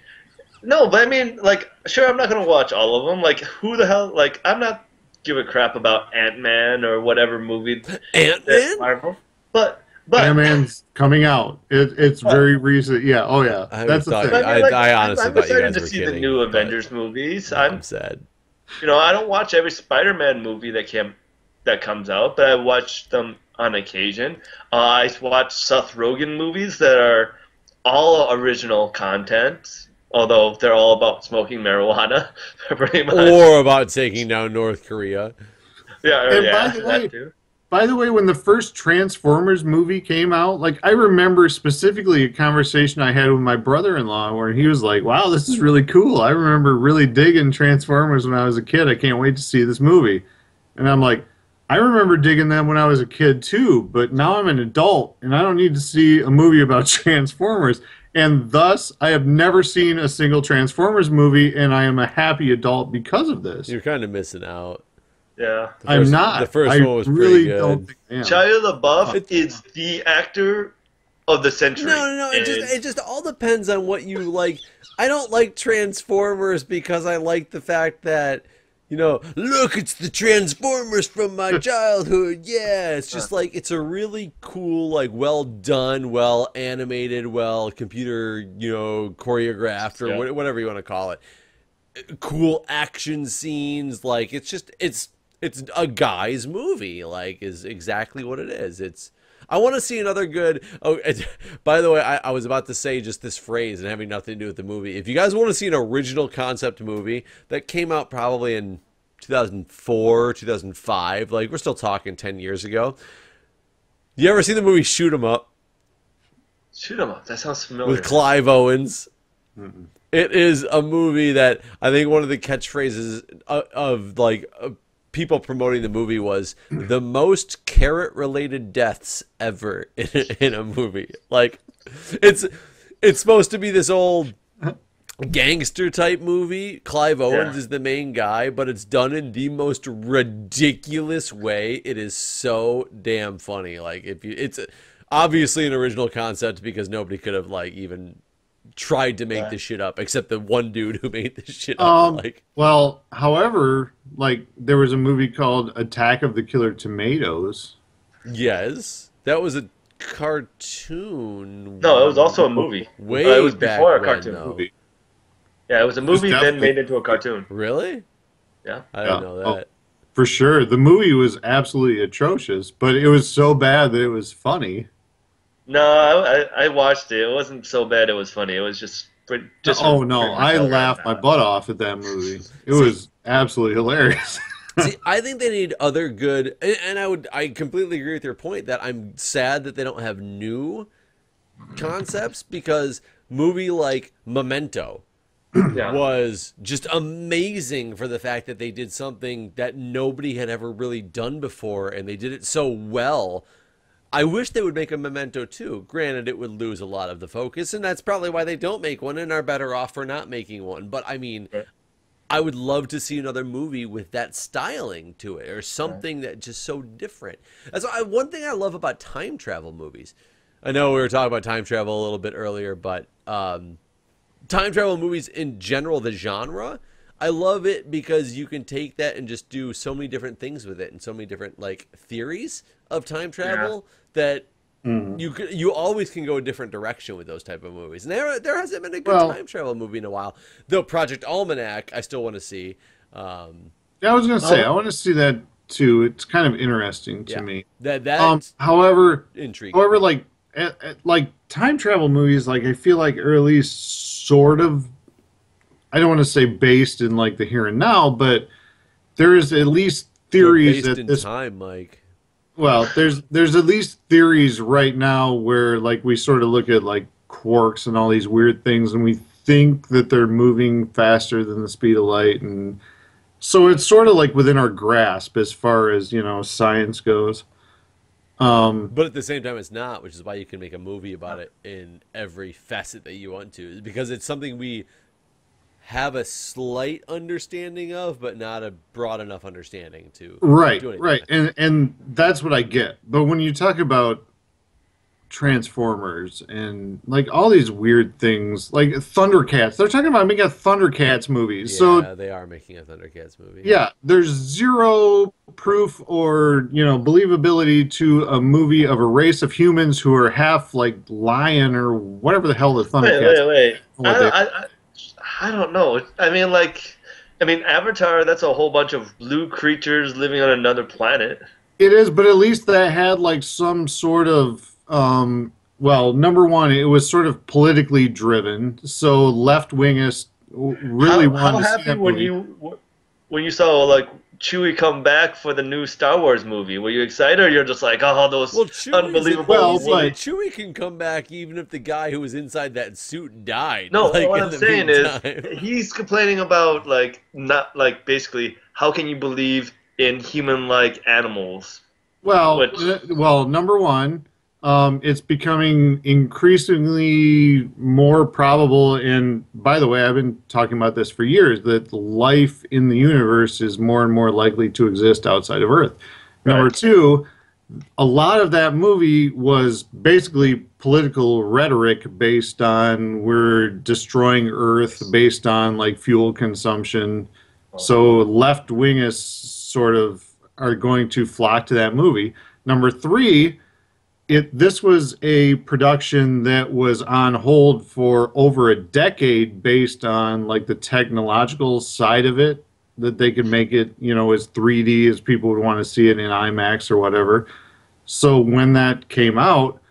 no, but I mean, like, sure, I'm not gonna watch all of them. Like, who the hell? Like, I'm not give a crap about Ant-Man or whatever movie that Ant-Man? Marvel. But Ant-Man's coming out. It's but very recent. Yeah. Oh yeah. I That's the thought thing. I mean, like, I honestly I'm thought you excited guys to were see the kidding, new but Avengers movies. no, I'm sad. I don't watch every Spider-Man movie that comes out, but I watch them on occasion. I watch Seth Rogen movies that are all original content, although they're all about smoking marijuana, pretty much. Or about taking down North Korea. Yeah, And yeah, that too. by the way, when the first Transformers movie came out, like I remember specifically a conversation I had with my brother-in-law where he was like, "Wow, this is really cool. I remember really digging Transformers when I was a kid. I can't wait to see this movie." And I'm like, "I remember digging them when I was a kid too, but now I'm an adult and I don't need to see a movie about Transformers." And thus, I have never seen a single Transformers movie, and I am a happy adult because of this. You're kind of missing out. Yeah. I'm The not. first I one was pretty really don't good. think I am. Shia LaBeouf It's, is the actor of the century. no. It just all depends on what you like. I don't like Transformers because I like the fact that, look, it's the Transformers from my childhood. Yeah, it's just like it's a really cool, like well done, well animated, well computer, choreographed or Yeah. whatever you want to call it. Cool action scenes, like it's a guy's movie, like is exactly what it is. I want to see another good. Oh, by the way, I was about to say just this phrase and having nothing to do with the movie. If you guys want to see an original concept movie that came out probably in 2004, 2005, like we're still talking 10 years ago. You ever seen the movie Shoot 'Em Up Shoot 'em up. That sounds with familiar. Clive Owens? It is a movie that I think one of the catchphrases of like people promoting the movie was the most carrot related deaths ever in a movie. Like it's supposed to be this old gangster type movie. Clive Owens Yeah. is the main guy, but it's done in the most ridiculous way. It is so damn funny. Like it's obviously an original concept because nobody could have like even tried to make this shit up except the one dude who made this shit up. Like, Well, however, like there was a movie called Attack of the Killer Tomatoes. yes, that was a cartoon No, it was also a movie. way It was back before a when, cartoon. though. Movie. Yeah, it was a movie then definitely- made into a cartoon. Really? Yeah. I didn't Yeah. know Oh, that. for sure. The movie was absolutely atrocious, but it was so bad that it was funny. No, I watched it. It wasn't so bad. It was funny. It was just just. Oh no, pretty much I all right laughed my now. butt off at that movie. It was absolutely hilarious. See, I think they need other good, and I completely agree with your point that I'm sad that they don't have new concepts because movie like Memento Yeah. was just amazing for the fact that they did something that nobody had ever really done before and they did it so well. I wish they would make a Memento too. Granted, it would lose a lot of the focus, and that's probably why they don't make one and are better off for not making one. But I mean, Right. I would love to see another movie with that styling to it or something that just so different. That's one thing I love about time travel movies. I know we were talking about time travel a little bit earlier, but time travel movies in general, the genre, I love it because you can take that and just do so many different things with it and so many different like theories of time travel that you always can go a different direction with those type of movies. And there hasn't been a good Well- time travel movie in a while. Though Project Almanac, I still want to see. Yeah, I was gonna say I want to see that too. It's kind of interesting to Yeah. me. That's However, intriguing. like like time travel movies, like I feel like are at least sort of. I don't want to say based in like the here and now, but there is at least theories based that in this. time, Mike. Well, there's at least theories right now where like we sort of look at like quarks and all these weird things, and we think that they're moving faster than the speed of light, and so it's sort of like within our grasp as far as, science goes. Um, But at the same time, it's not, which is why you can make a movie about it in every facet that you want to, because it's something we have a slight understanding of, but not a broad enough understanding to right, do anything right, with. and that's what I get. But when you talk about Transformers and like all these weird things, like Thundercats, they're talking about making a Thundercats movie. So Yeah, they are making a Thundercats movie. yeah, there's zero proof or, believability to a movie of a race of humans who are half like lion or whatever the hell the Wait, Thundercats wait, wait. what they I don't know. I mean, Avatar. That's a whole bunch of blue creatures living on another planet. it is, but at least that had like some sort of well, number one, it was sort of politically driven, so left wingists really How wanted to see happy that movie. when you saw like Chewie come back for the new Star Wars movie? Were you excited, or you're just like, oh, those Well, Chewie's unbelievable Well, easy. but movies? Chewie can come back even if the guy who was inside that suit died. No, Like what in I'm the saying is meantime. he's complaining about like not like basically how can you believe in human-like animals? Well, Which number one, it's becoming increasingly more probable. And by the way, I've been talking about this for years that life in the universe is more and more likely to exist outside of Earth. Number right, two, a lot of that movie was basically political rhetoric based on we're destroying Earth based on like fuel consumption. So left wingists sort of are going to flock to that movie. Number three, this was a production that was on hold for over a decade based on like the technological side of it, that they could make it, as 3D as people would want to see it in IMAX or whatever. So when that came out,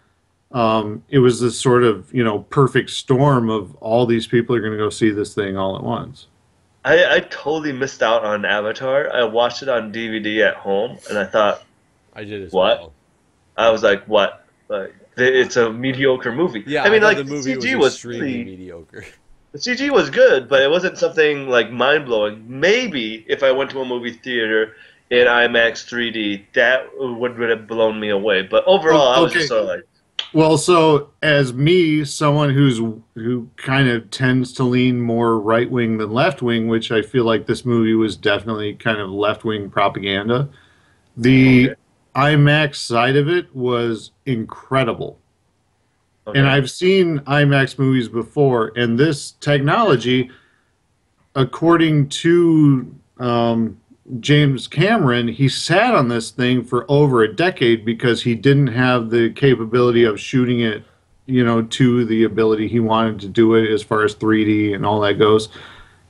it was this sort of, perfect storm of all these people are going to go see this thing all at once. I totally missed out on Avatar. I watched it on DVD at home, and I thought, I did as what? well. I was like, what? Like, it's a mediocre movie. Yeah, I I mean, thought like the movie was extremely mediocre. the CG was good, but it wasn't something like mind blowing. Maybe if I went to a movie theater in IMAX 3D, that would have blown me away. But overall, I was just Okay. sort of like, Well, so as me, someone who kind of tends to lean more right wing than left wing, which I feel like this movie was definitely kind of left wing propaganda. okay, The IMAX side of it was incredible. And okay, I've seen IMAX movies before, and this technology, according to James Cameron, he sat on this thing for over a decade because he didn't have the capability of shooting it, to the ability he wanted to do it as far as 3D and all that goes.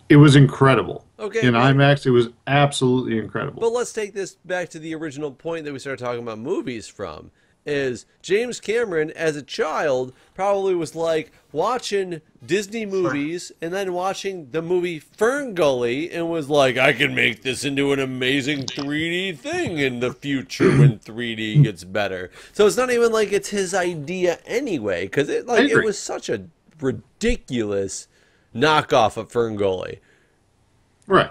It was incredible. Okay, In but IMAX, it was absolutely incredible. But let's take this back to the original point that we started talking about movies from. Is James Cameron, as a child, probably was like watching Disney movies and then watching the movie Fern Gully and was like, I can make this into an amazing 3D thing in the future when 3D gets better. So it's not even like it's his idea anyway, because I it agree. was such a ridiculous knockoff of Fern Gully. Right.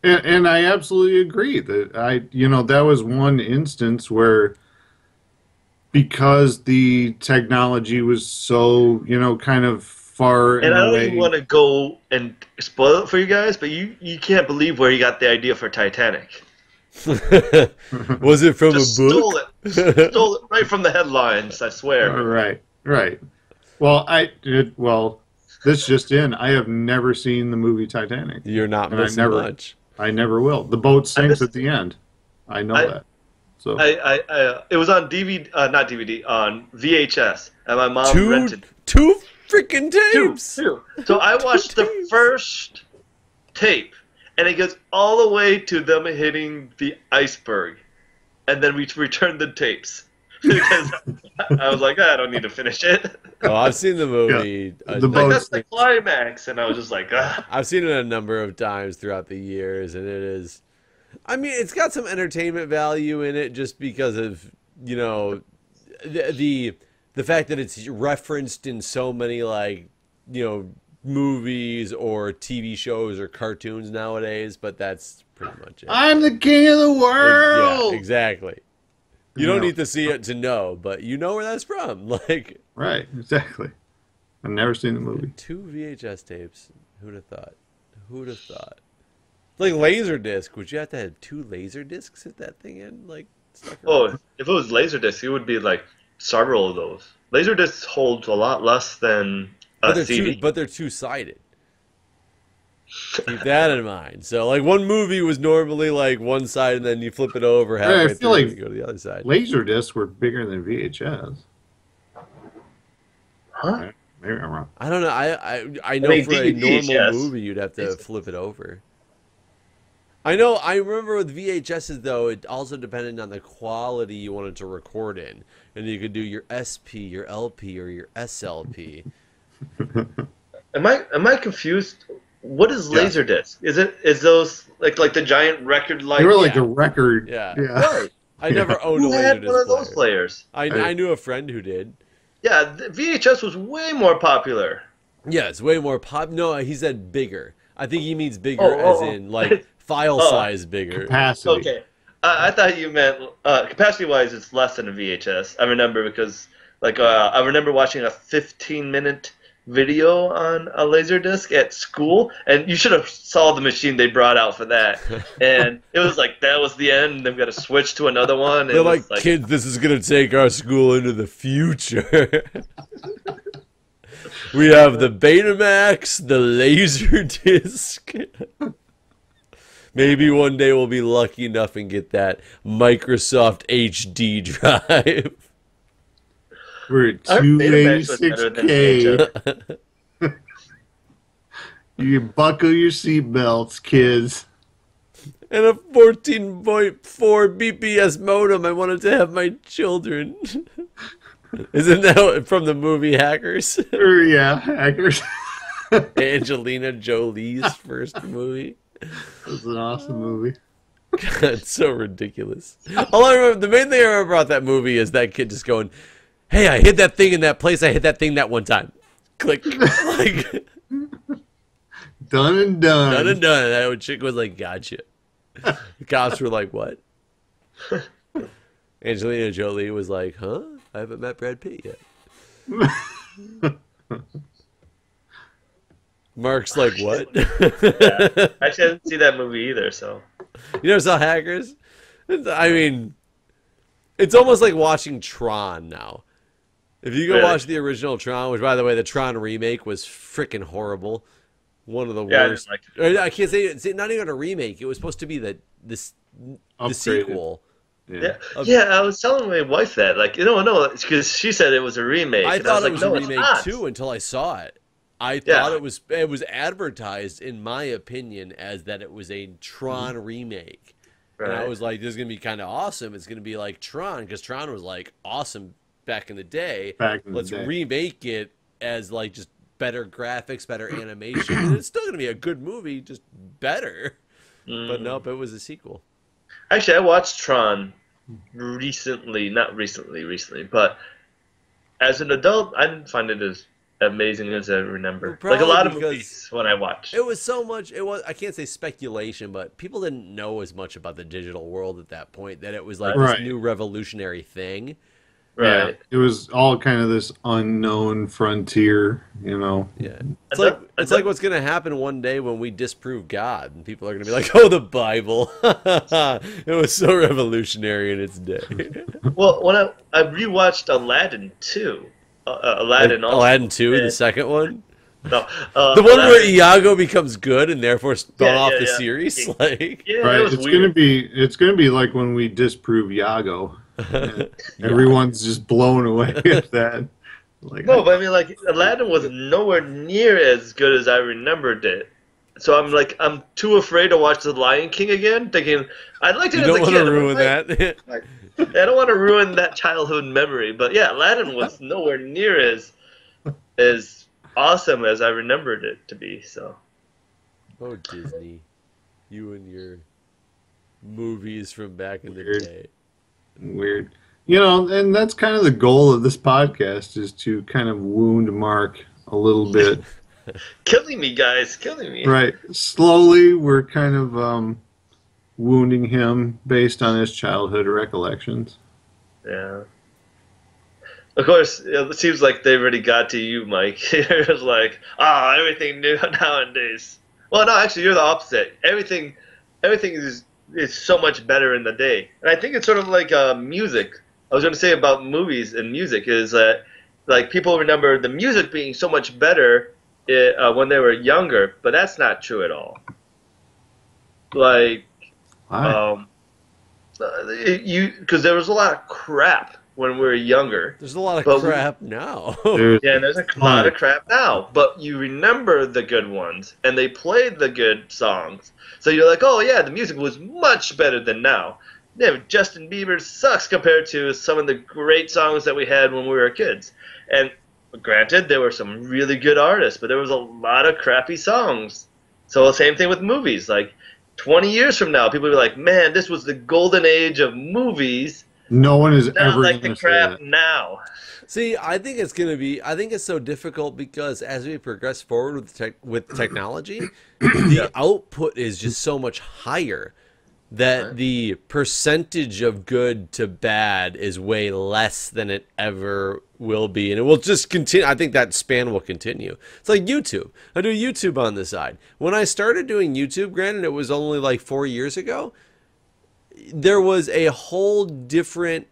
And I absolutely agree that that was one instance where because the technology was so, kind of far and and I don't even away. want to go and spoil it for you guys, but you can't believe where he got the idea for Titanic. Was it from a Just stole book? it, stole it right from the headlines. I swear. Right, right. Well, this just in, I have never seen the movie Titanic, You're not and missing much. I never will. The boat I sinks missed. at the end. I know I that. So, it was on DVD, not DVD, on VHS, and my mom Two rented two freaking two, tapes. two. So I Two watched the tapes. first tape, and it goes all the way to them hitting the iceberg, and then we returned the tapes because I was like, I don't need to finish it. Oh, I've seen the yeah, movie. the Like boat that's the sinks. climax, and I was just like, ah. I've seen it a number of times throughout the years, and it is. I mean, it's got some entertainment value in it just because of the the fact that it's referenced in so many movies or TV shows or cartoons nowadays, but that's pretty much it. I'm the king of the Yeah, world. exactly. You don't need to see it to know, but you know where that's from. Like, right, exactly. I've never seen the movie. 2 VHS tapes. Who'd have thought? Who'd have thought? Like Laserdisc. Would you have to have 2 Laserdiscs hit that thing in? Like, stuck Oh, around? if it was Laserdisc, it would be like several of those. Laserdisc holds a lot less than But a they're CD. they're two-sided. Keep that in mind. So, like, one movie was normally like one side, and then you flip it over I halfway feel through, like and you go to the other side. Laserdiscs were bigger than VHS. Huh? Right? Maybe I'm wrong. I don't know. I know mean, for a normal VHS. movie, you'd have to flip it over. I know. I remember with VHSs though, it also depended on the quality you wanted to record in, and you could do your SP, your LP, or your SLP. Am I confused? What is Yeah. Laserdisc? Is those like the giant record They were like Yeah. a record. Yeah. Yeah. Right. I never owned a Who had one Laserdisc of those player. players? I knew a friend who did. Yeah, VHS was way more popular. Yeah, it's way more pop. No, he said bigger. I think he means bigger Oh, as oh, in like file Oh. size bigger. Capacity. Okay. I thought you meant capacity-wise, it's less than a VHS. I remember because I remember watching a 15-minute video on a Laserdisc at school, and you should have saw the machine they brought out for that. And it was like that was the end. They've got to switch to another one. They're It was like, kids, this is gonna take our school into the future. We have the Betamax, the Laserdisc. Maybe one day we'll be lucky enough and get that Microsoft HD drive. We're at Our Betamax was better than 286K. VHS. You buckle your seatbelts, kids. And a 14.4 BPS modem. I wanted to have my children. Isn't that from the movie Hackers? Yeah, hackers. Angelina Jolie's first movie. It was an awesome movie. God, it's so ridiculous. All I remember, the main thing I remember about that movie is that kid just going, "Hey, I hid that thing in that place. I hid that thing that one time." Click. Like, Done and done. done and done. And that chick was like, "Gotcha." The cops were like, "What?" Angelina Jolie was like, "Huh? I haven't met Brad Pitt yet." Mark's like, "What?" Yeah. Actually, I didn't see that movie either. So You never saw Hackers? I mean, it's almost like watching Tron now. If you go Really? watch the original Tron, which, by the way, the Tron remake was freaking horrible. One of the yeah, worst. I didn't like it. I can't say it's not even a remake. It was supposed to be the Upgraded. sequel. Yeah, yeah. I was telling my wife that, no, because she said it was a remake. I and thought was it was like, a no, it's remake not. too until I saw it. I Yeah. thought it was advertised, in my opinion, as that it was a Tron remake. And I Right. was like, this is going to be kind of awesome. It's going to be like Tron, because Tron was like awesome back in the day. Back in the Let's day. remake it as like just better graphics, better animation. And it's still going to be a good movie, just better. But nope, it was a sequel. Actually, I watched Tron recently, not recently, but as an adult, I didn't find it as amazing as I remember. Well, Like a lot of probably movies when I watched. It was so much. It was. I can't say speculation, but people didn't know as much about the digital world at that point. That it was like Right. this new revolutionary thing. Yeah, Right. it was all kind of this unknown frontier, you know. Yeah, I it's thought- like what's gonna happen one day when we disprove God, and people are gonna be like, "Oh, the Bible! It was so revolutionary in its day." Well, when I rewatched Aladdin too, Aladdin also. Aladdin 2, the And- second one, No, the one where Aladdin- Iago becomes good and therefore spun Yeah, off yeah, the yeah. series. Like, Yeah, Right, it was it's weird. gonna be like when we disprove Yago. Everyone's just blown away at that. Like, No, but I mean, like Aladdin was nowhere near as good as I remembered it. So I'm too afraid to watch The Lion King again, thinking I liked it you as don't a want kid. to ruin but that. I don't want to ruin that childhood memory. But yeah, Aladdin was nowhere near as awesome as I remembered it to be. So Oh, Disney. You and your movies from back in the Weird. day. weird. And that's kind of the goal of this podcast is to kind of wound Mark a little bit. Killing me, guys, killing me. Right. Slowly, we're kind of wounding him based on his childhood recollections. Yeah. Of course, it seems like they already got to you, Mike. You're like, everything new nowadays. Well, no, actually, you're the opposite. Everything is so much better in the day, and I think it's sort of like music. I was going to say about movies and music is that like people remember the music being so much better when they were younger, but that's not true at all. Like, Why? um, because there was a lot of crap when we were younger, There's a lot of but crap now. There's yeah, and there's a lot of crap now, but you remember the good ones, and they played the good songs. So you're like, oh yeah, the music was much better than now. Yeah, Justin Bieber sucks compared to some of the great songs that we had when we were kids. And granted, there were some really good artists, but there was a lot of crappy songs. So same thing with movies. Like 20 years from now, people will be like, man, this was the golden age of movies. no one is Not ever like going the to say crap that. now. See, I think it's so difficult because as we progress forward with technology, the output is just so much higher that the percentage of good to bad is way less than it ever will be. And it will just continue. I think that span will continue. It's like YouTube. I do YouTube on the side. When I started doing YouTube, granted, it was only like 4 years ago, there was a whole different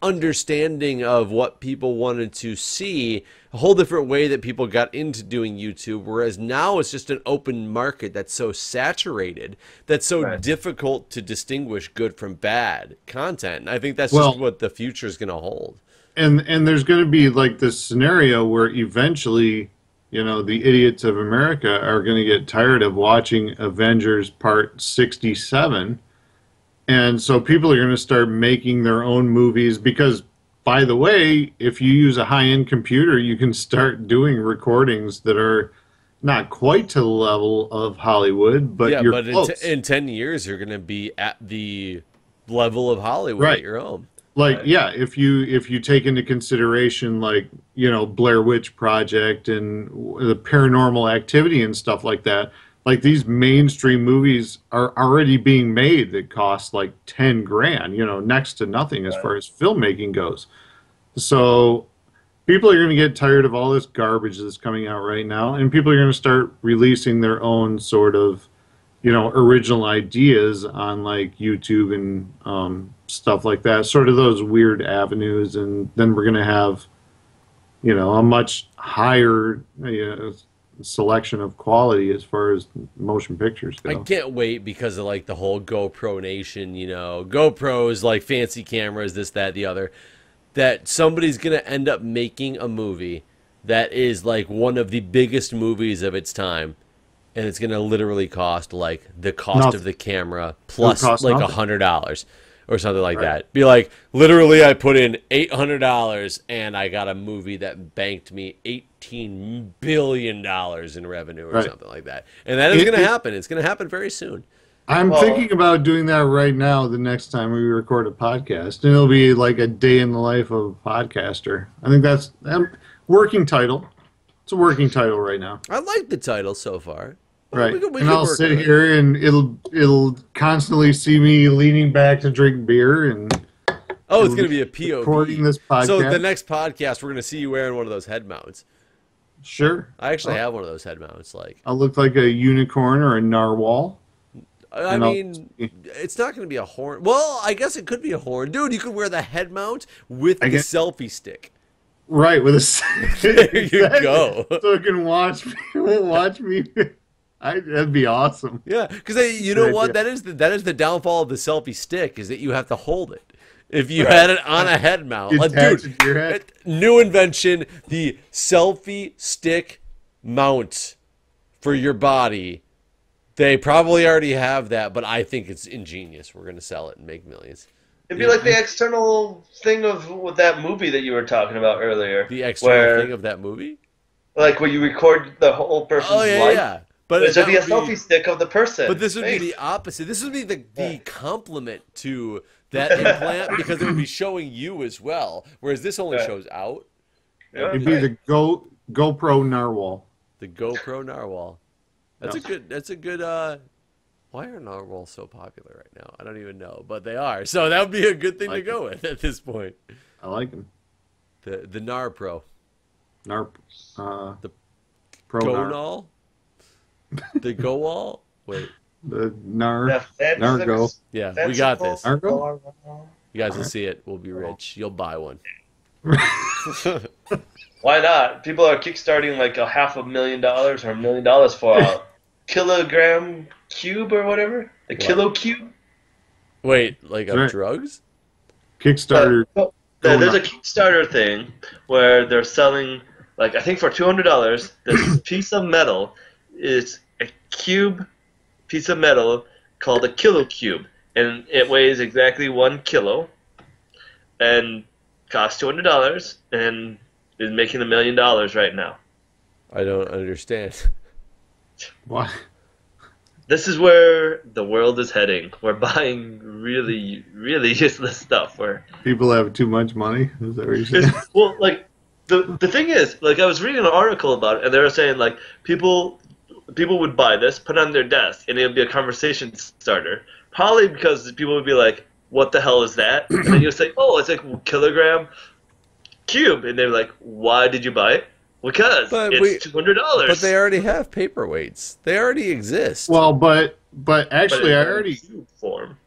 understanding of what people wanted to see, a whole different way that people got into doing YouTube, whereas now it's just an open market that's so saturated, that's so Right. difficult to distinguish good from bad content. And I think that's just Well, what the future is going to hold. and there's going to be like this scenario where eventually, the idiots of America are going to get tired of watching Avengers Part 67. And so people are going to start making their own movies because, by the way, if you use a high-end computer, you can start doing recordings that are not quite to the level of Hollywood, but Yeah, you're but close. in 10 years, you're going to be at the level of Hollywood at Right. your own. Like, Right. yeah, if you take into consideration like, Blair Witch Project and the paranormal activity and stuff like that, like these mainstream movies are already being made that cost like 10 grand, next to nothing as Right. far as filmmaking goes. So people are going to get tired of all this garbage that's coming out right now, and people are going to start releasing their own sort of, original ideas on like YouTube and stuff like that, sort of those weird avenues, and then we're going to have, a much higher selection of quality as far as motion pictures I go. can't wait because of like the whole GoPro nation, GoPros, like fancy cameras, this, that, the other, that somebody's going to end up making a movie that is like one of the biggest movies of its time. And it's going to literally cost like the cost of Nothing. the camera It'll plus cost like nothing. $100 or something like Right. that. Be like, literally, I put in $800 and I got a movie that banked me $18 billion in revenue or Right. something like that. And that is It, going to it, happen. It's going to happen very soon. I'm Well, thinking about doing that right now the next time we record a podcast, and it'll be like a day in the life of a podcaster. I think that's working title. It's a working title right now. I like the title so far. Right. We And could I'll work sit on it. here and it'll constantly see me leaning back to drink beer and Oh, it's it'll going to be a recording POV. this So the podcast. next podcast, we're going to see you wearing one of those head mounts. Sure. I actually I'll, have one of those head mounts. Like, I'll look like a unicorn or a narwhal. I And mean, it's not going to be a horn. Well, I guess it could be a horn. Dude, you could wear the head mount with I the guess selfie stick. right with a There you exactly. go. So it can watch me watch me. That'd be awesome. Yeah, because you know Good what? idea. That is the downfall of the selfie stick is that you have to hold it. If you Right. had it on a head mount, You like, attach dude, it to your head. new invention, the selfie stick mount for your body. They probably already have that, but I think it's ingenious. We're gonna sell it and make millions. it'd be like the external thing of with that movie that you were talking about earlier, The external where thing of that movie. like where you record the whole person's Oh yeah, life. yeah. But This would that be a would selfie stick of the person. But this would be Face. the opposite. This would be the complement to that implant because it would be showing you as well, whereas this only Yeah. shows out. Yeah, It'd be right. the GoPro narwhal. The GoPro narwhal. That's Yeah. a good. That's a good. Why are narwhals so popular right now? I don't even know, but they are. So that would be a good thing to go with at this point. I like them. The Nar Pro. Narp. The Pro Nar. Gonal. The Goal. Wait. The Nar. The Nargo. Yeah, we got this. Nargo? You guys will see it. We'll be rich. You'll buy one. Why not? People are kickstarting like $500,000 or $1 million for a kilogram cube or whatever. The kilo cube. Wait, like of Right. drugs? Kickstarter. There's a Kickstarter thing where they're selling, like, I think for $200, this piece of metal is a cube piece of metal called a kilo cube, and it weighs exactly 1 kilo, and costs $200, and is making $1 million right now. I don't understand. What? This is where the world is heading. We're buying really, really useless stuff. People have too much money? Is that what you're saying? Well, like the thing is, like I was reading an article about it, and they were saying like people would buy this, put it on their desk, and it would be a conversation starter. Probably because people would be like, "What the hell is that?" And then you'll say, "Oh, it's like a kilogram cube," and they're like, "Why did you buy it?" Because it's $200. But they already have paperweights. They already exist. Well, but But actually, it's in cube form.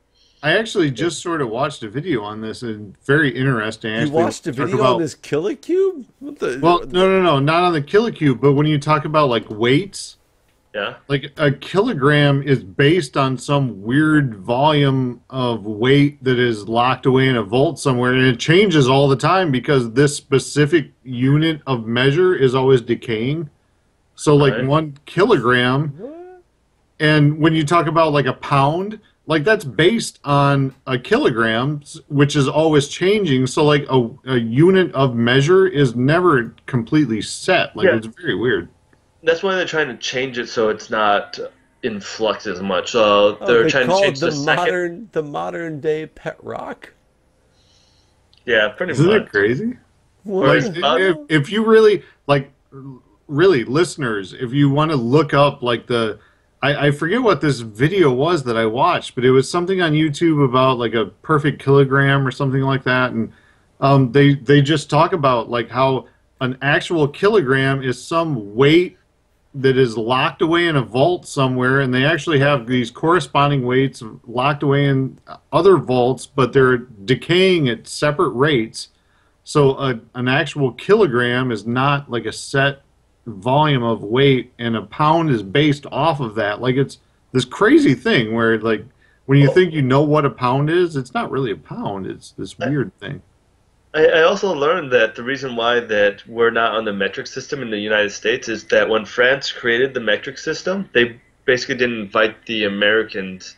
I actually just sort of watched a video on this, and very interesting. You Actually, watched a talk video about, on this Killicube? What the? Well, no, not on the kilocube, but when you talk about like weights, Yeah. like a kilogram is based on some weird volume of weight that is locked away in a vault somewhere, and it changes all the time because this specific unit of measure is always decaying. So, like Right. 1 kilogram, and when you talk about like a pound, like that's based on a kilogram, which is always changing. So, like a unit of measure is never completely set. Like Yeah. it's very weird. That's why they're trying to change it so it's not in flux as much. So they're they trying to call change it the second. the modern day pet rock. Yeah, pretty Isn't much. it crazy? What? Like, If you really like, really listeners, if you want to look up like I forget what this video was that I watched, but it was something on YouTube about like a perfect kilogram or something like that, and they just talk about like how an actual kilogram is some weight that is locked away in a vault somewhere, and they actually have these corresponding weights locked away in other vaults, but they're decaying at separate rates. So an actual kilogram is not like a set volume of weight, and a pound is based off of that. Like it's this crazy thing where like when you think you know what a pound is, it's not really a pound. It's this weird thing. I also learned that the reason why that we're not on the metric system in the United States is that when France created the metric system, they basically didn't invite the Americans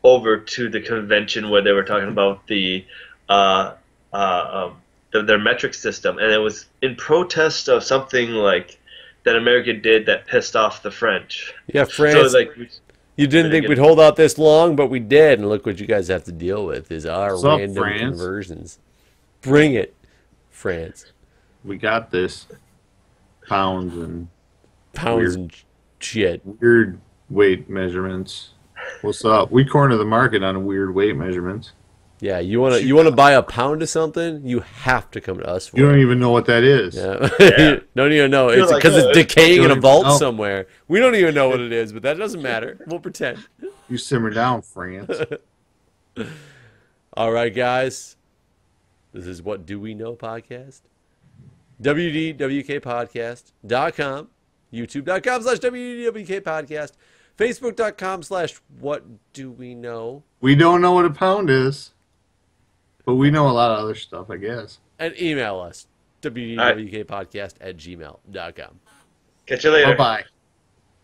over to the convention where they were talking about their metric system, and it was in protest of something like that America did that pissed off the French. Yeah, France. So like, You didn't think we'd hold out this long, but we did, and look what you guys have to deal with is our What's up, random France? conversions. Bring it, France. We got this. Pounds and Pounds Weird. and shit. weird weight measurements. What's up? We corner the market on weird weight measurements. Yeah, you wanna buy a pound of something, you have to come to us for You don't it. even know what that is. Yeah. Yeah. Don't even know. You're It's like, because oh, it's decaying in a don't vault even know. somewhere. We don't even know what it is, but that doesn't matter. We'll pretend. You simmer down, France. All right, guys. This is What Do We Know podcast. WDWKpodcast.com. YouTube.com/WDWK podcast. Facebook.com/What Do We Know. We don't know what a pound is, but we know a lot of other stuff, I guess. And email us. WDWKpodcast@gmail.com. catch you later. Bye-bye.